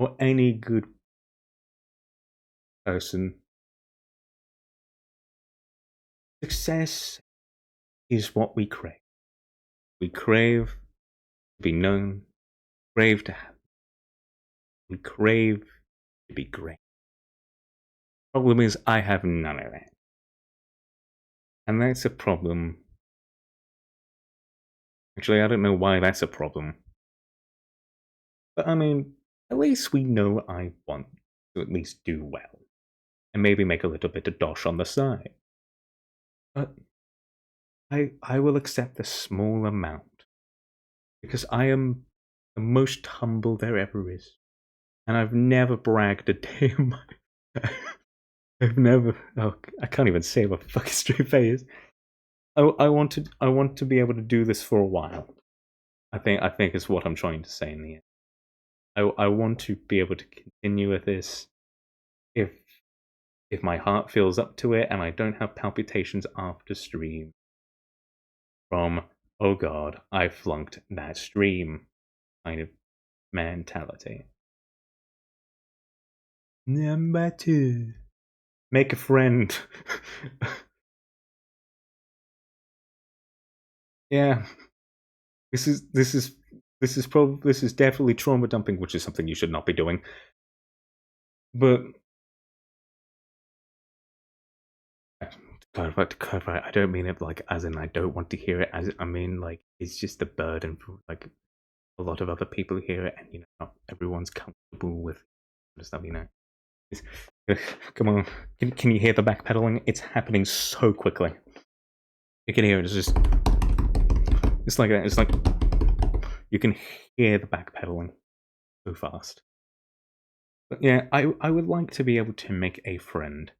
or any good person, success is what we crave. We crave to be known, crave to have. We crave to be great. Problem is, I have none of that. And that's a problem. Actually, I don't know why that's a problem. But I mean, at least we know I want to at least do well. And maybe make a little bit of dosh on the side. But I will accept a small amount. Because I am the most humble there ever is. And I've never bragged a day in my... I've never... Oh, I can't even say what fucking straight face. I want to be able to do this for a while. I think is what I'm trying to say in the end. I want to be able to continue with this if my heart feels up to it and I don't have palpitations after stream from, oh god, I flunked that stream kind of mentality. Number 2. Make a friend. Yeah. This is definitely trauma dumping, which is something you should not be doing. But to clarify, I don't mean it like as in I don't want to hear it. As I mean, like it's just a burden for like a lot of other people hear it, and you know not everyone's comfortable with stuff. You know, come on, can you hear the backpedaling? It's happening so quickly. You can hear it. It's like that. It's like you can hear the backpedaling so fast. But yeah, I would like to be able to make a friend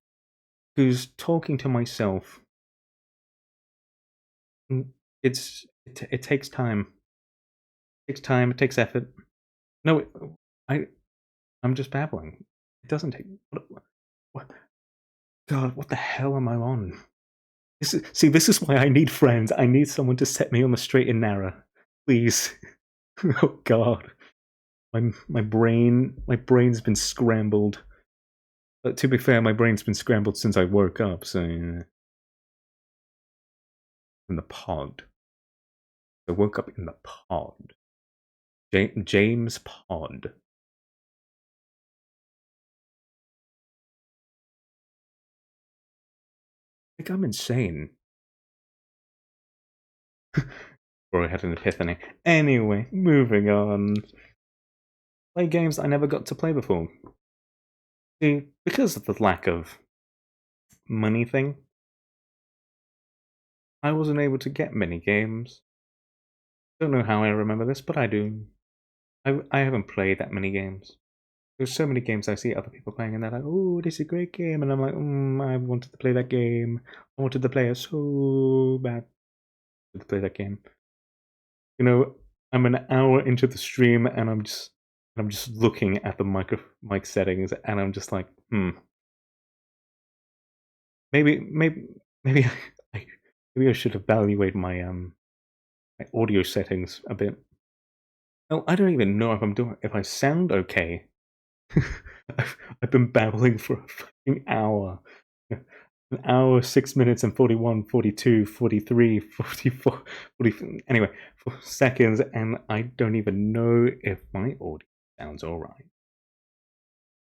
who's talking to myself. It takes time. It takes time. It takes effort. No, I'm just babbling. It doesn't take. What? God, what the hell am I on? This is why I need friends. I need someone to set me on the straight and narrow. Please. Oh God. My brain's been scrambled. But to be fair, my brain's been scrambled since I woke up, so in the pod. I woke up in the pod. James Pod. I think I'm insane. Or I had an epiphany. Anyway, moving on. Play games I never got to play before. See, because of the lack of money thing, I wasn't able to get many games. Don't know how I remember this, but I do. I haven't played that many games. There's so many games I see other people playing, and they're like, "Oh, this is a great game," and I'm like, "I wanted to play that game. I wanted to play it so bad to play that game." You know, I'm an hour into the stream, and I'm just looking at the mic settings, and I'm just like, maybe I should evaluate my my audio settings a bit. Oh, I don't even know if I sound okay. I've been babbling for a fucking hour. An hour, 6 minutes and 41, 42, 43, 44, 40, anyway, 4 seconds, and I don't even know if my audio sounds alright.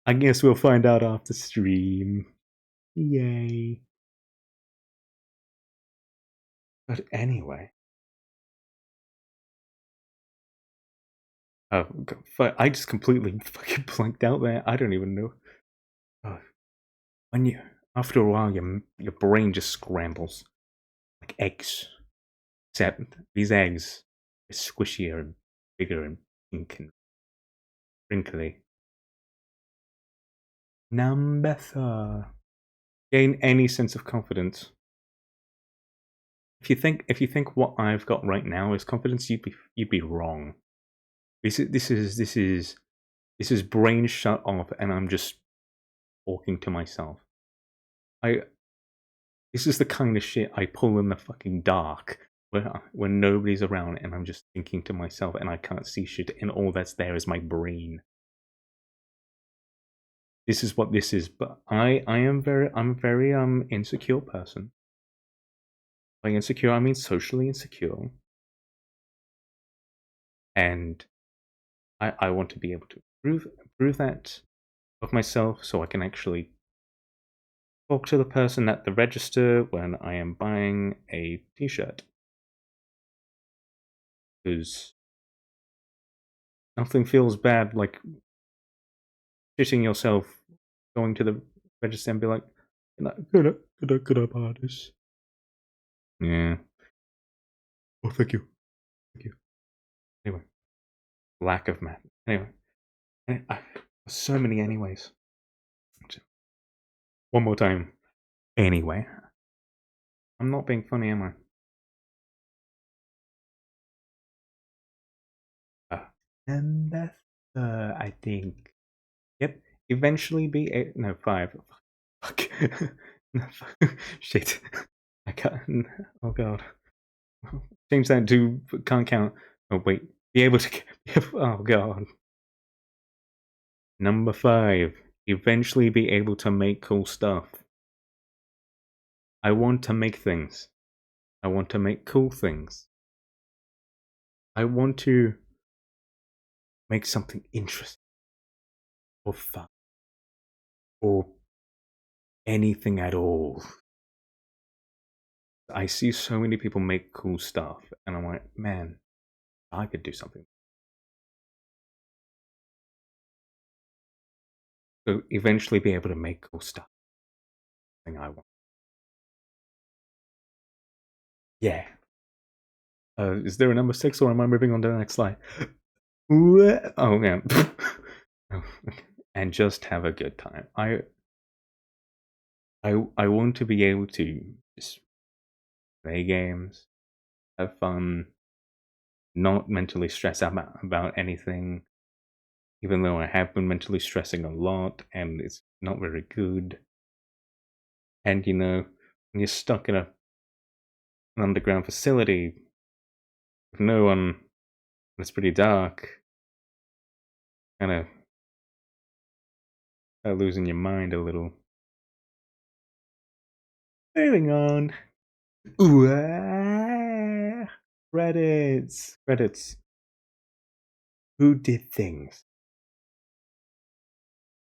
I guess we'll find out after stream. Yay. But anyway. Oh, God, I just completely fucking blanked out there. I don't even know. Oh, after a while, your brain just scrambles. Like eggs. Except these eggs are squishier and bigger and pink and wrinkly. Number 4. Gain any sense of confidence. If you think what I've got right now is confidence, you'd be wrong. This is brain shut off, and I'm just talking to myself. This is the kind of shit I pull in the fucking dark when nobody's around, and I'm just thinking to myself, and I can't see shit, and all that's there is my brain. This is what this is, but I'm a very insecure person. By insecure, I mean socially insecure. And I want to be able to prove that of myself, so I can actually talk to the person at the register when I am buying a t-shirt. Because nothing feels bad like shitting yourself, going to the register and be like, could I buy this? Yeah. Oh, thank you. Thank you. Anyway. Lack of math. Anyway. So many anyways. One more time. Anyway. I'm not being funny, am I? Number 4, I think. Yep. Eventually be a no 5. Fuck. Shit. I can't. Oh god. Change that to can't count. Oh wait. Be able to. Oh god. Number 5. Eventually be able to make cool stuff. I want to make things. I want to make cool things. I want to make something interesting or fun or anything at all. I see so many people make cool stuff, and I'm like, man, I could do something. So eventually be able to make cool stuff. Thing I want. Yeah. Is there a number 6, or am I moving on to the next slide? Oh yeah. And just have a good time. I want to be able to just play games, have fun, not mentally stress about anything, even though I have been mentally stressing a lot and it's not very good. And you know, when you're stuck in an underground facility with no one, and it's pretty dark, kind of losing your mind a little. Moving on. Ooh, credits. Credits. Who did things?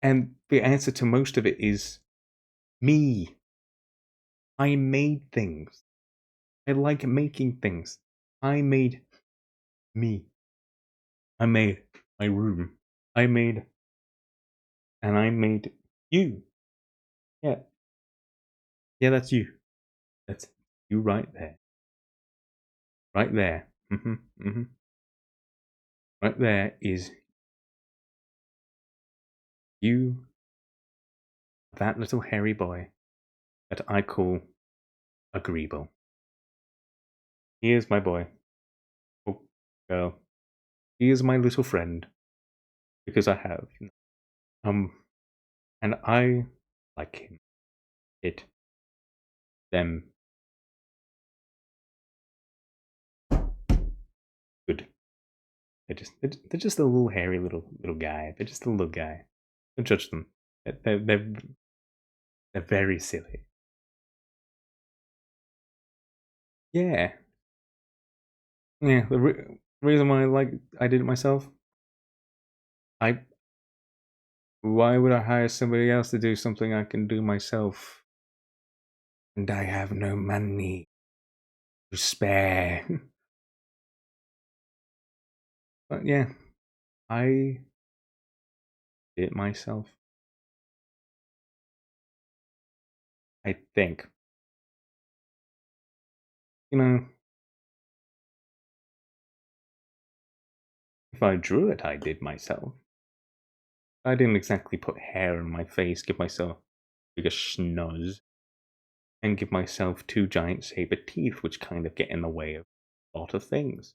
And the answer to most of it is me. I made things. I like making things. I made me. I made my room. I made you. Yeah. Yeah, that's you. That's you right there. Right there. Right there is you, that little hairy boy that I call a Greeble. He is my boy. Oh, girl. He is my little friend. Because I have. And I like him. It. Them. Good. They're just a little hairy little guy. They're just a little guy. Don't judge them. They're very silly. Yeah. Yeah. The reason why I did it myself. Why would I hire somebody else to do something I can do myself? And I have no money to spare. But yeah, I did it myself. I think. You know, if I drew it, I did myself. I didn't exactly put hair on my face, give myself a schnoz, and give myself 2 giant saber teeth, which kind of get in the way of a lot of things.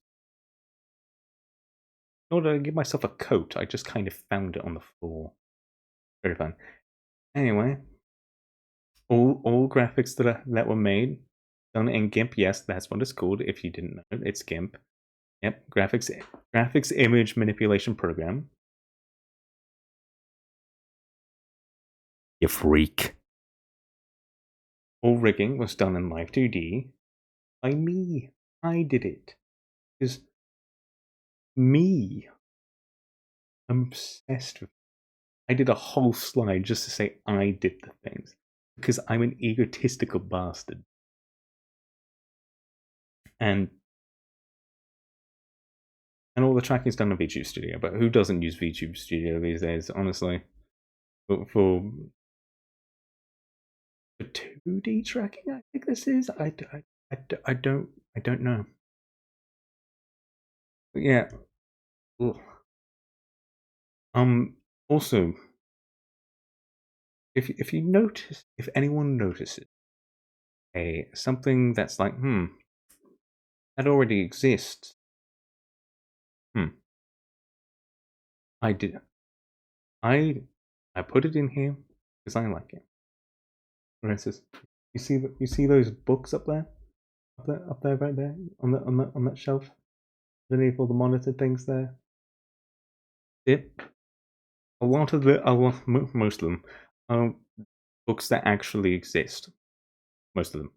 In order to give myself a coat, I just kind of found it on the floor. Very fun. Anyway, all graphics that were made done in GIMP. Yes, that's what it's called. If you didn't know, it's GIMP. Yep, graphics image manipulation program. You freak. All rigging was done in Live 2D by me. I did it. Because me. I'm obsessed with. I did a whole slide just to say I did the things because I'm an egotistical bastard. And all the tracking is done in VTube Studio, but who doesn't use VTube Studio these days, honestly? For 2D tracking, I think this is. I don't know. But yeah. Ugh. Also, if you notice, if anyone notices something that's like, that already exists. I did. I put it in here because I like it. For instance, you see those books up there, right there on that shelf, underneath all the monitor things there. It most of them are books that actually exist. Most of them,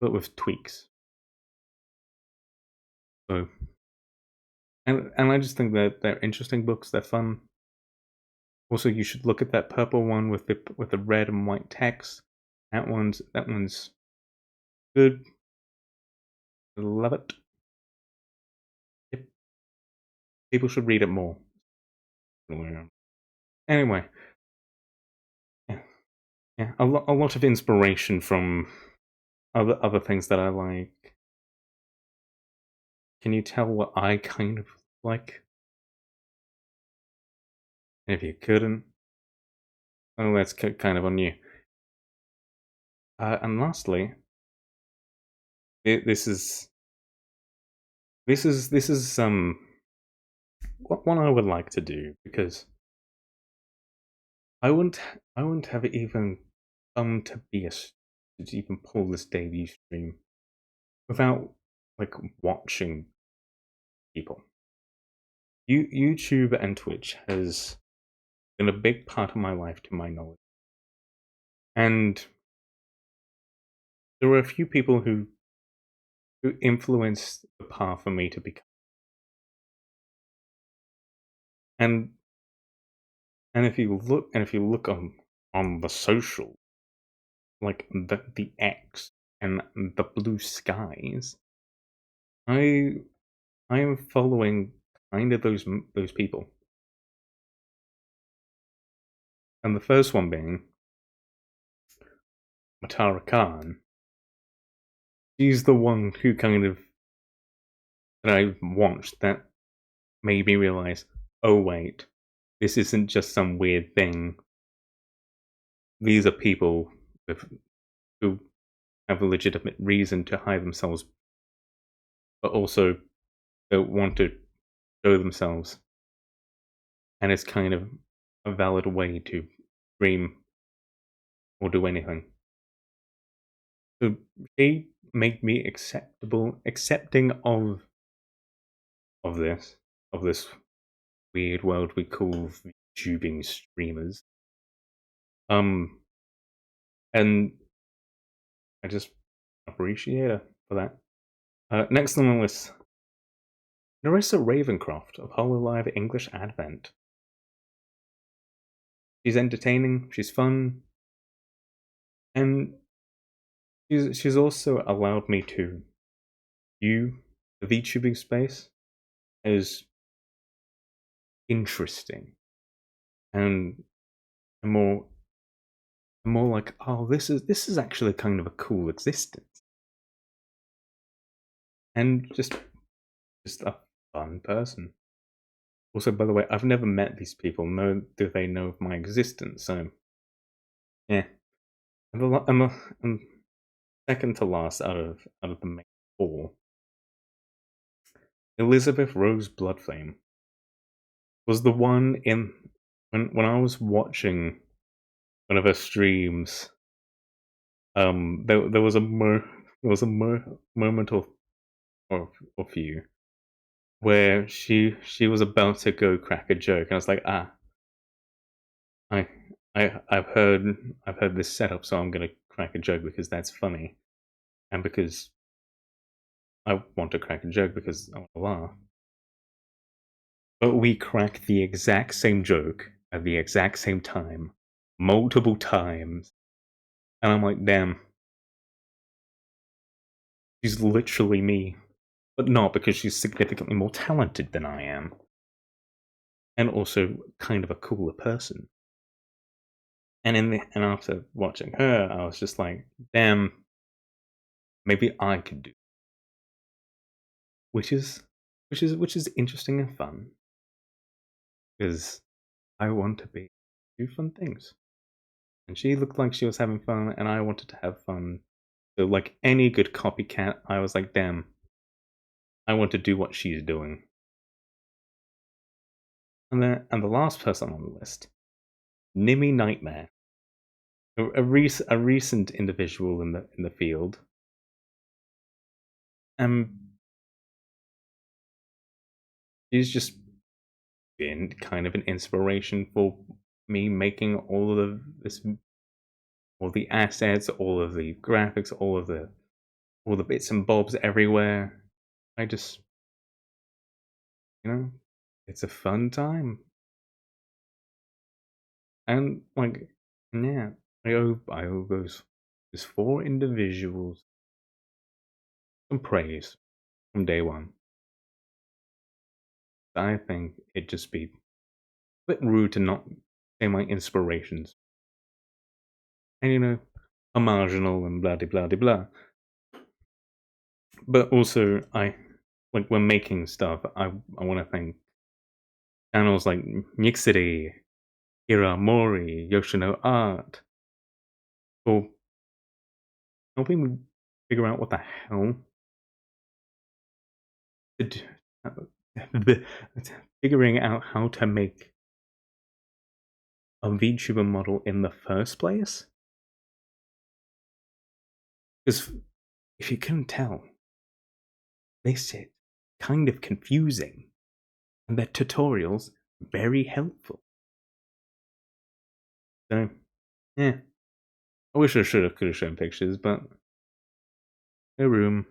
but with tweaks. So, and I just think that they're interesting books. They're fun. Also, you should look at that purple one with the red and white text. That one's good. Love it. Yep. People should read it more. Anyway, yeah, a lot of inspiration from other things that I like. Can you tell what I kind of like? If you couldn't, oh, that's kind of on you. And lastly, this is what I would like to do, because I wouldn't have even come to BS to even pull this debut stream without like watching people. YouTube and Twitch has been a big part of my life, to my knowledge, and there were a few people who influenced the path for me to become. And if you look on the social, like the X and the blue skies, I am following kind of those people. And the first one being Matara Khan. She's the one who kind of that I watched that made me realize, oh wait, this isn't just some weird thing. These are people who have a legitimate reason to hide themselves, but also don't want to show themselves. And it's kind of a valid way to dream or do anything. So they make me accepting of this weird world we call VTubing streamers. And I just appreciate her for that. Next on the list, Narissa Ravencroft of Hololive English Advent. She's entertaining, she's fun, and she's also allowed me to view the VTubing space as interesting and more like, oh, this is actually kind of a cool existence, and just a fun person. Also, by the way, I've never met these people, nor do they know of my existence, so yeah. And second to last out of the main four, Elizabeth Rose Bloodflame was the one in when I was watching one of her streams. There was a moment of you where she was about to go crack a joke, and I was like, I I've heard this setup, so I'm gonna crack a joke because that's funny, and because I want to crack a joke because I want to laugh. But we crack the exact same joke at the exact same time, multiple times. And I'm like, damn, she's literally me. But not because she's significantly more talented than I am. And also kind of a cooler person. And after watching her, I was just like, damn, maybe I could do. Which is interesting and fun. Because I want to do fun things. And she looked like she was having fun, and I wanted to have fun. So, like any good copycat, I was like, damn, I want to do what she's doing. And the last person on the list, Nimmy Nightmare, a recent individual in the field. She's just been kind of an inspiration for me making all of the assets, all of the graphics, all the bits and bobs everywhere. I just, it's a fun time. And like, yeah, I owe those 4 individuals some praise from day one. I think it'd just be a bit rude to not say my inspirations. And marginal and blah de blah de blah. But also, when making stuff, I want to thank channels like Mixity, Hiramori, Yoshino Art for helping me figure out what the hell figuring out how to make a VTuber model in the first place. Because if you couldn't tell, they sit kind of confusing, and their tutorials very helpful. So, yeah, I wish I could have shown pictures, but no room.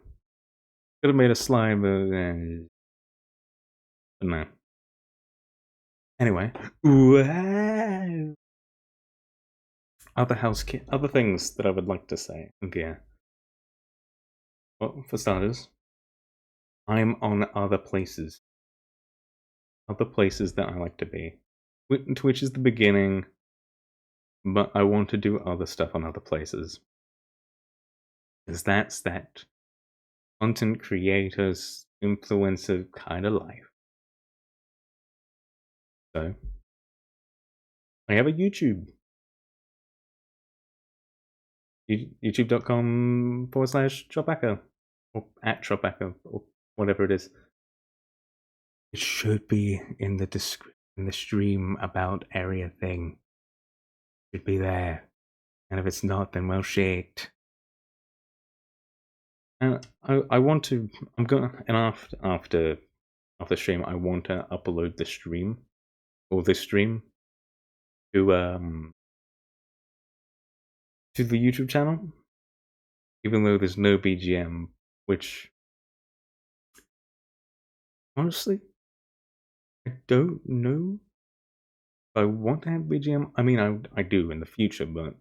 Could have made a slide, but no. Anyway, wow. Other things that I would like to say. Okay. Well, for starters, I'm on other places that I like to be. Twitch is the beginning, but I want to do other stuff on other places. Because that's that content creators, influencer kind of life. So, I have a YouTube. YouTube.com/Trottbacca. Or at Trottbacca, or whatever it is. It should be in the stream about area thing. It should be there. And if it's not, then well, shit. And I want to. I'm gonna. And after stream, I want to upload the stream or this stream to the YouTube channel. Even though there's no BGM, which honestly, I don't know if I want to have BGM. I mean, I do in the future, but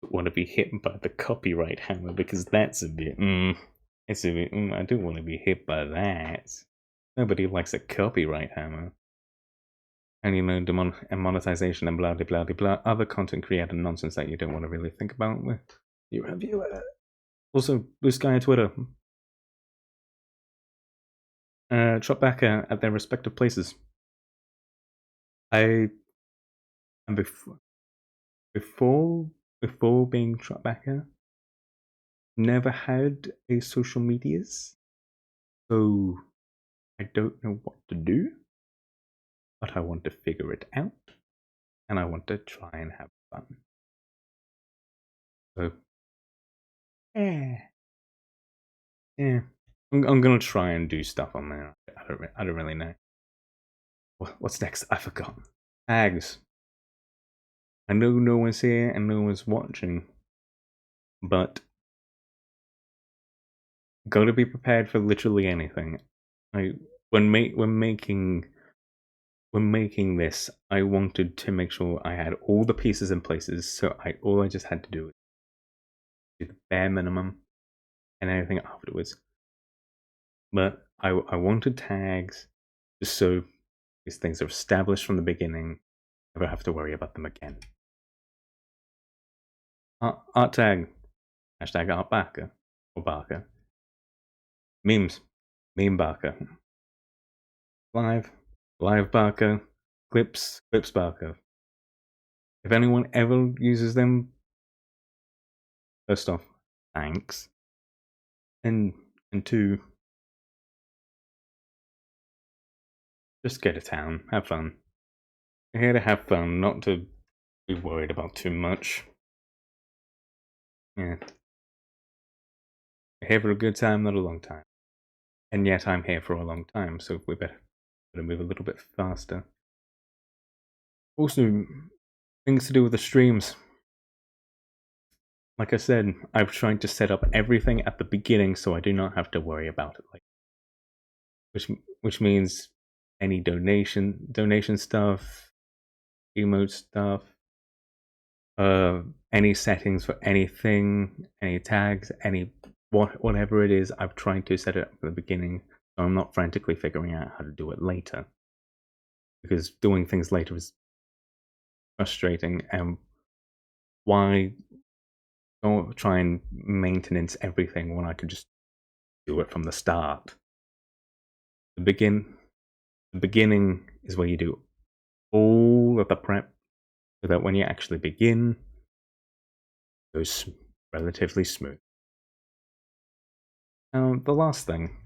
I want to be hit by the copyright hammer because that's a bit. It's a bit. I don't want to be hit by that. Nobody likes a copyright hammer. And and monetization and blah blah blah blah. Other content creator nonsense that you don't want to really think about with your reviewer. Also, Blue Sky and Twitter. Trottbacca at their respective places. Before being Trottbacca, never had a social medias, so I don't know what to do, but I want to figure it out, and I want to try and have fun. So, yeah. I'm gonna try and do stuff on there. I don't really know. What's next? I forgot. Tags. I know no one's here and no one's watching, but gotta be prepared for literally anything. when making this, I wanted to make sure I had all the pieces in places, so all I just had to do was do the bare minimum and anything afterwards. But I wanted tags just so these things are established from the beginning. Never have to worry about them again. Art tag, hashtag art Barker or Barker. Memes, meme Barker. Live Barker. Clips Barker. If anyone ever uses them, first off, thanks. And two, just go to town, have fun. We're here to have fun, not to be worried about too much. Yeah. We're here for a good time, not a long time. And yet I'm here for a long time, so we better move a little bit faster. Also, things to do with the streams. Like I said, I've tried to set up everything at the beginning so I do not have to worry about it. Which means any donation stuff, emote stuff, any settings for anything, any tags, whatever it is, I've tried to set it up at the beginning so I'm not frantically figuring out how to do it later. Because doing things later is frustrating, and why don't try and maintenance everything when I could just do it from the start? The beginning is where you do all of the prep so that when you actually begin, it goes relatively smooth. Now, the last thing,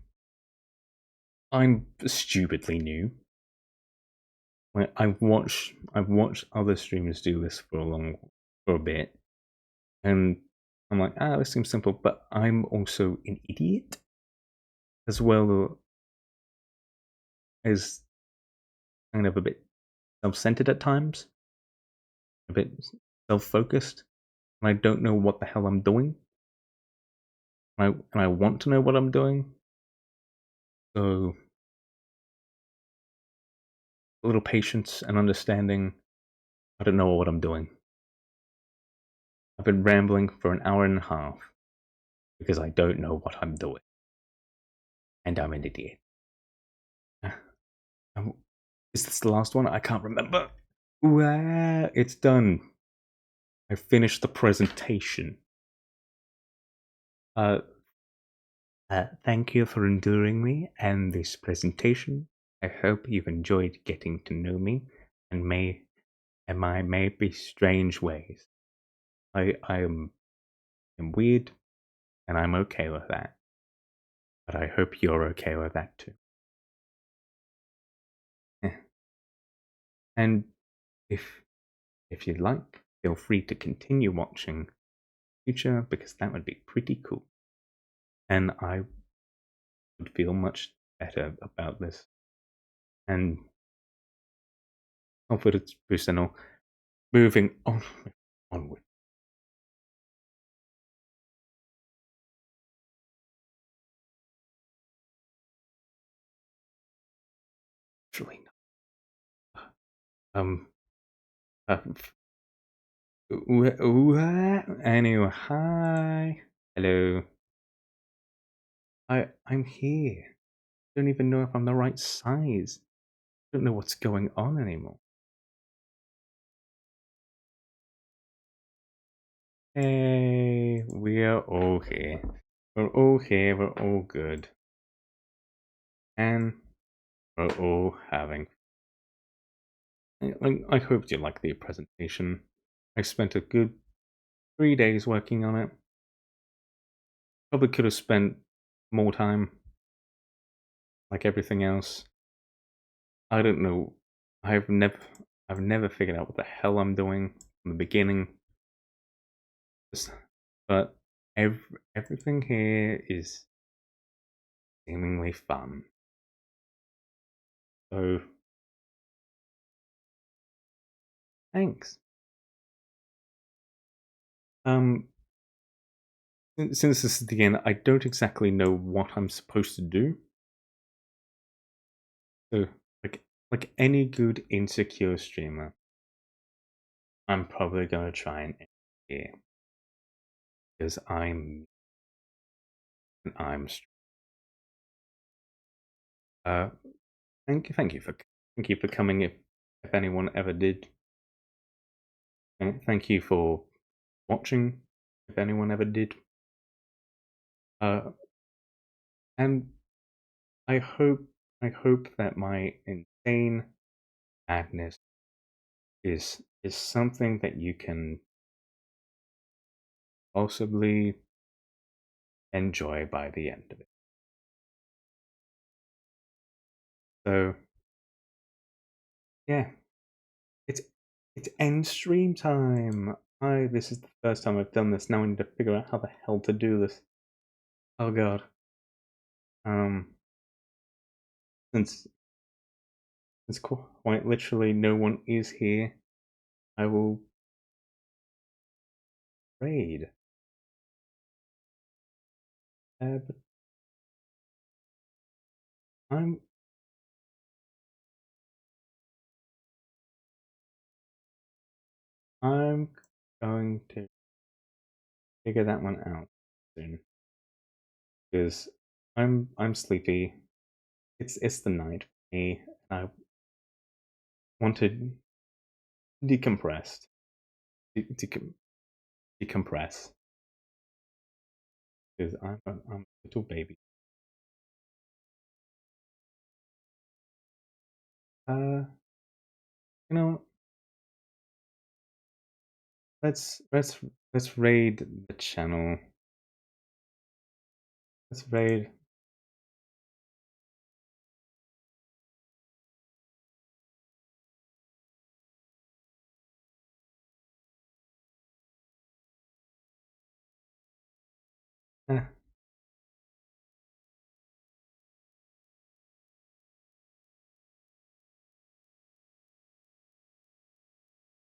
I'm stupidly new. I've watched other streamers do this for a bit, and I'm like, this seems simple, but I'm also an idiot, as well as kind of a bit self-centered at times, a bit self-focused, and I don't know what the hell I'm doing. And I want to know what I'm doing, so a little patience and understanding. I don't know what I'm doing. I've been rambling for an hour and a half because I don't know what I'm doing, and I'm an idiot. Is this the last one? I can't remember. It's done. I finished the presentation. Thank you for enduring me and this presentation. I hope you've enjoyed getting to know me and my maybe strange ways. I am weird, and I'm okay with that. But I hope you're okay with that too. And if you'd like, feel free to continue watching future, because that would be pretty cool. And I would feel much better about this. And confidence boost and all. Moving onward. Actually, anyway, hi, hello. I'm here. Don't even know if I'm the right size. Don't know what's going on anymore. Hey, we are all here. We're all here. We're all good, and we're all having. I hope you liked the presentation. I spent a good 3 days working on it. Probably could have spent more time, like everything else. I don't know. I've never figured out what the hell I'm doing from the beginning. But everything here is seemingly fun. So thanks. Since this is the end, I don't exactly know what I'm supposed to do. So, like any good insecure streamer, I'm probably gonna try and end here because I'm. Uh, thank you for coming. If anyone ever did, and thank you for watching. If anyone ever did, and I hope that my insane madness is something that you can possibly enjoy by the end of it. So yeah, it's it's end stream time. This is the first time I've done this. Now I need to figure out how the hell to do this. Oh god. Since quite literally no one is here, I will raid. But I'm I'm going to figure that one out soon because I'm sleepy. It's the night for me. I want to decompress, decompress because I'm a little baby. You know, let's raid the channel. Let's raid. Eh,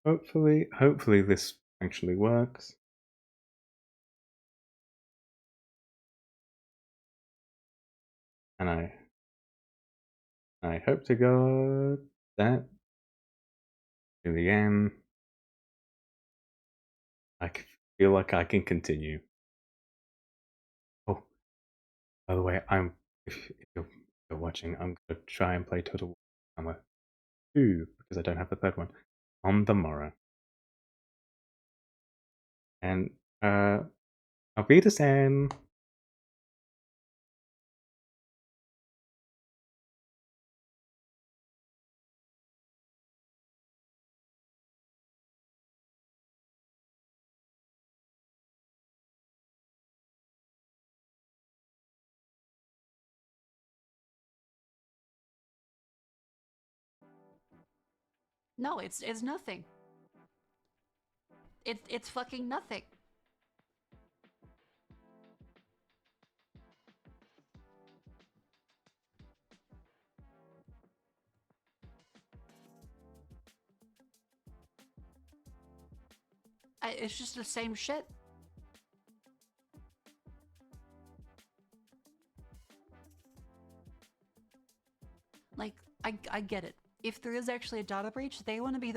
hopefully this actually works. And I hope to God that in the end I feel like I can continue. Oh, by the way, if you're watching, I'm gonna try and play Total War 2 because I don't have the third one on the morrow. And auf Wiedersehen. No, it's nothing. It's fucking nothing. It's just the same shit. Like, I get it. If there is actually a data breach, they want to be the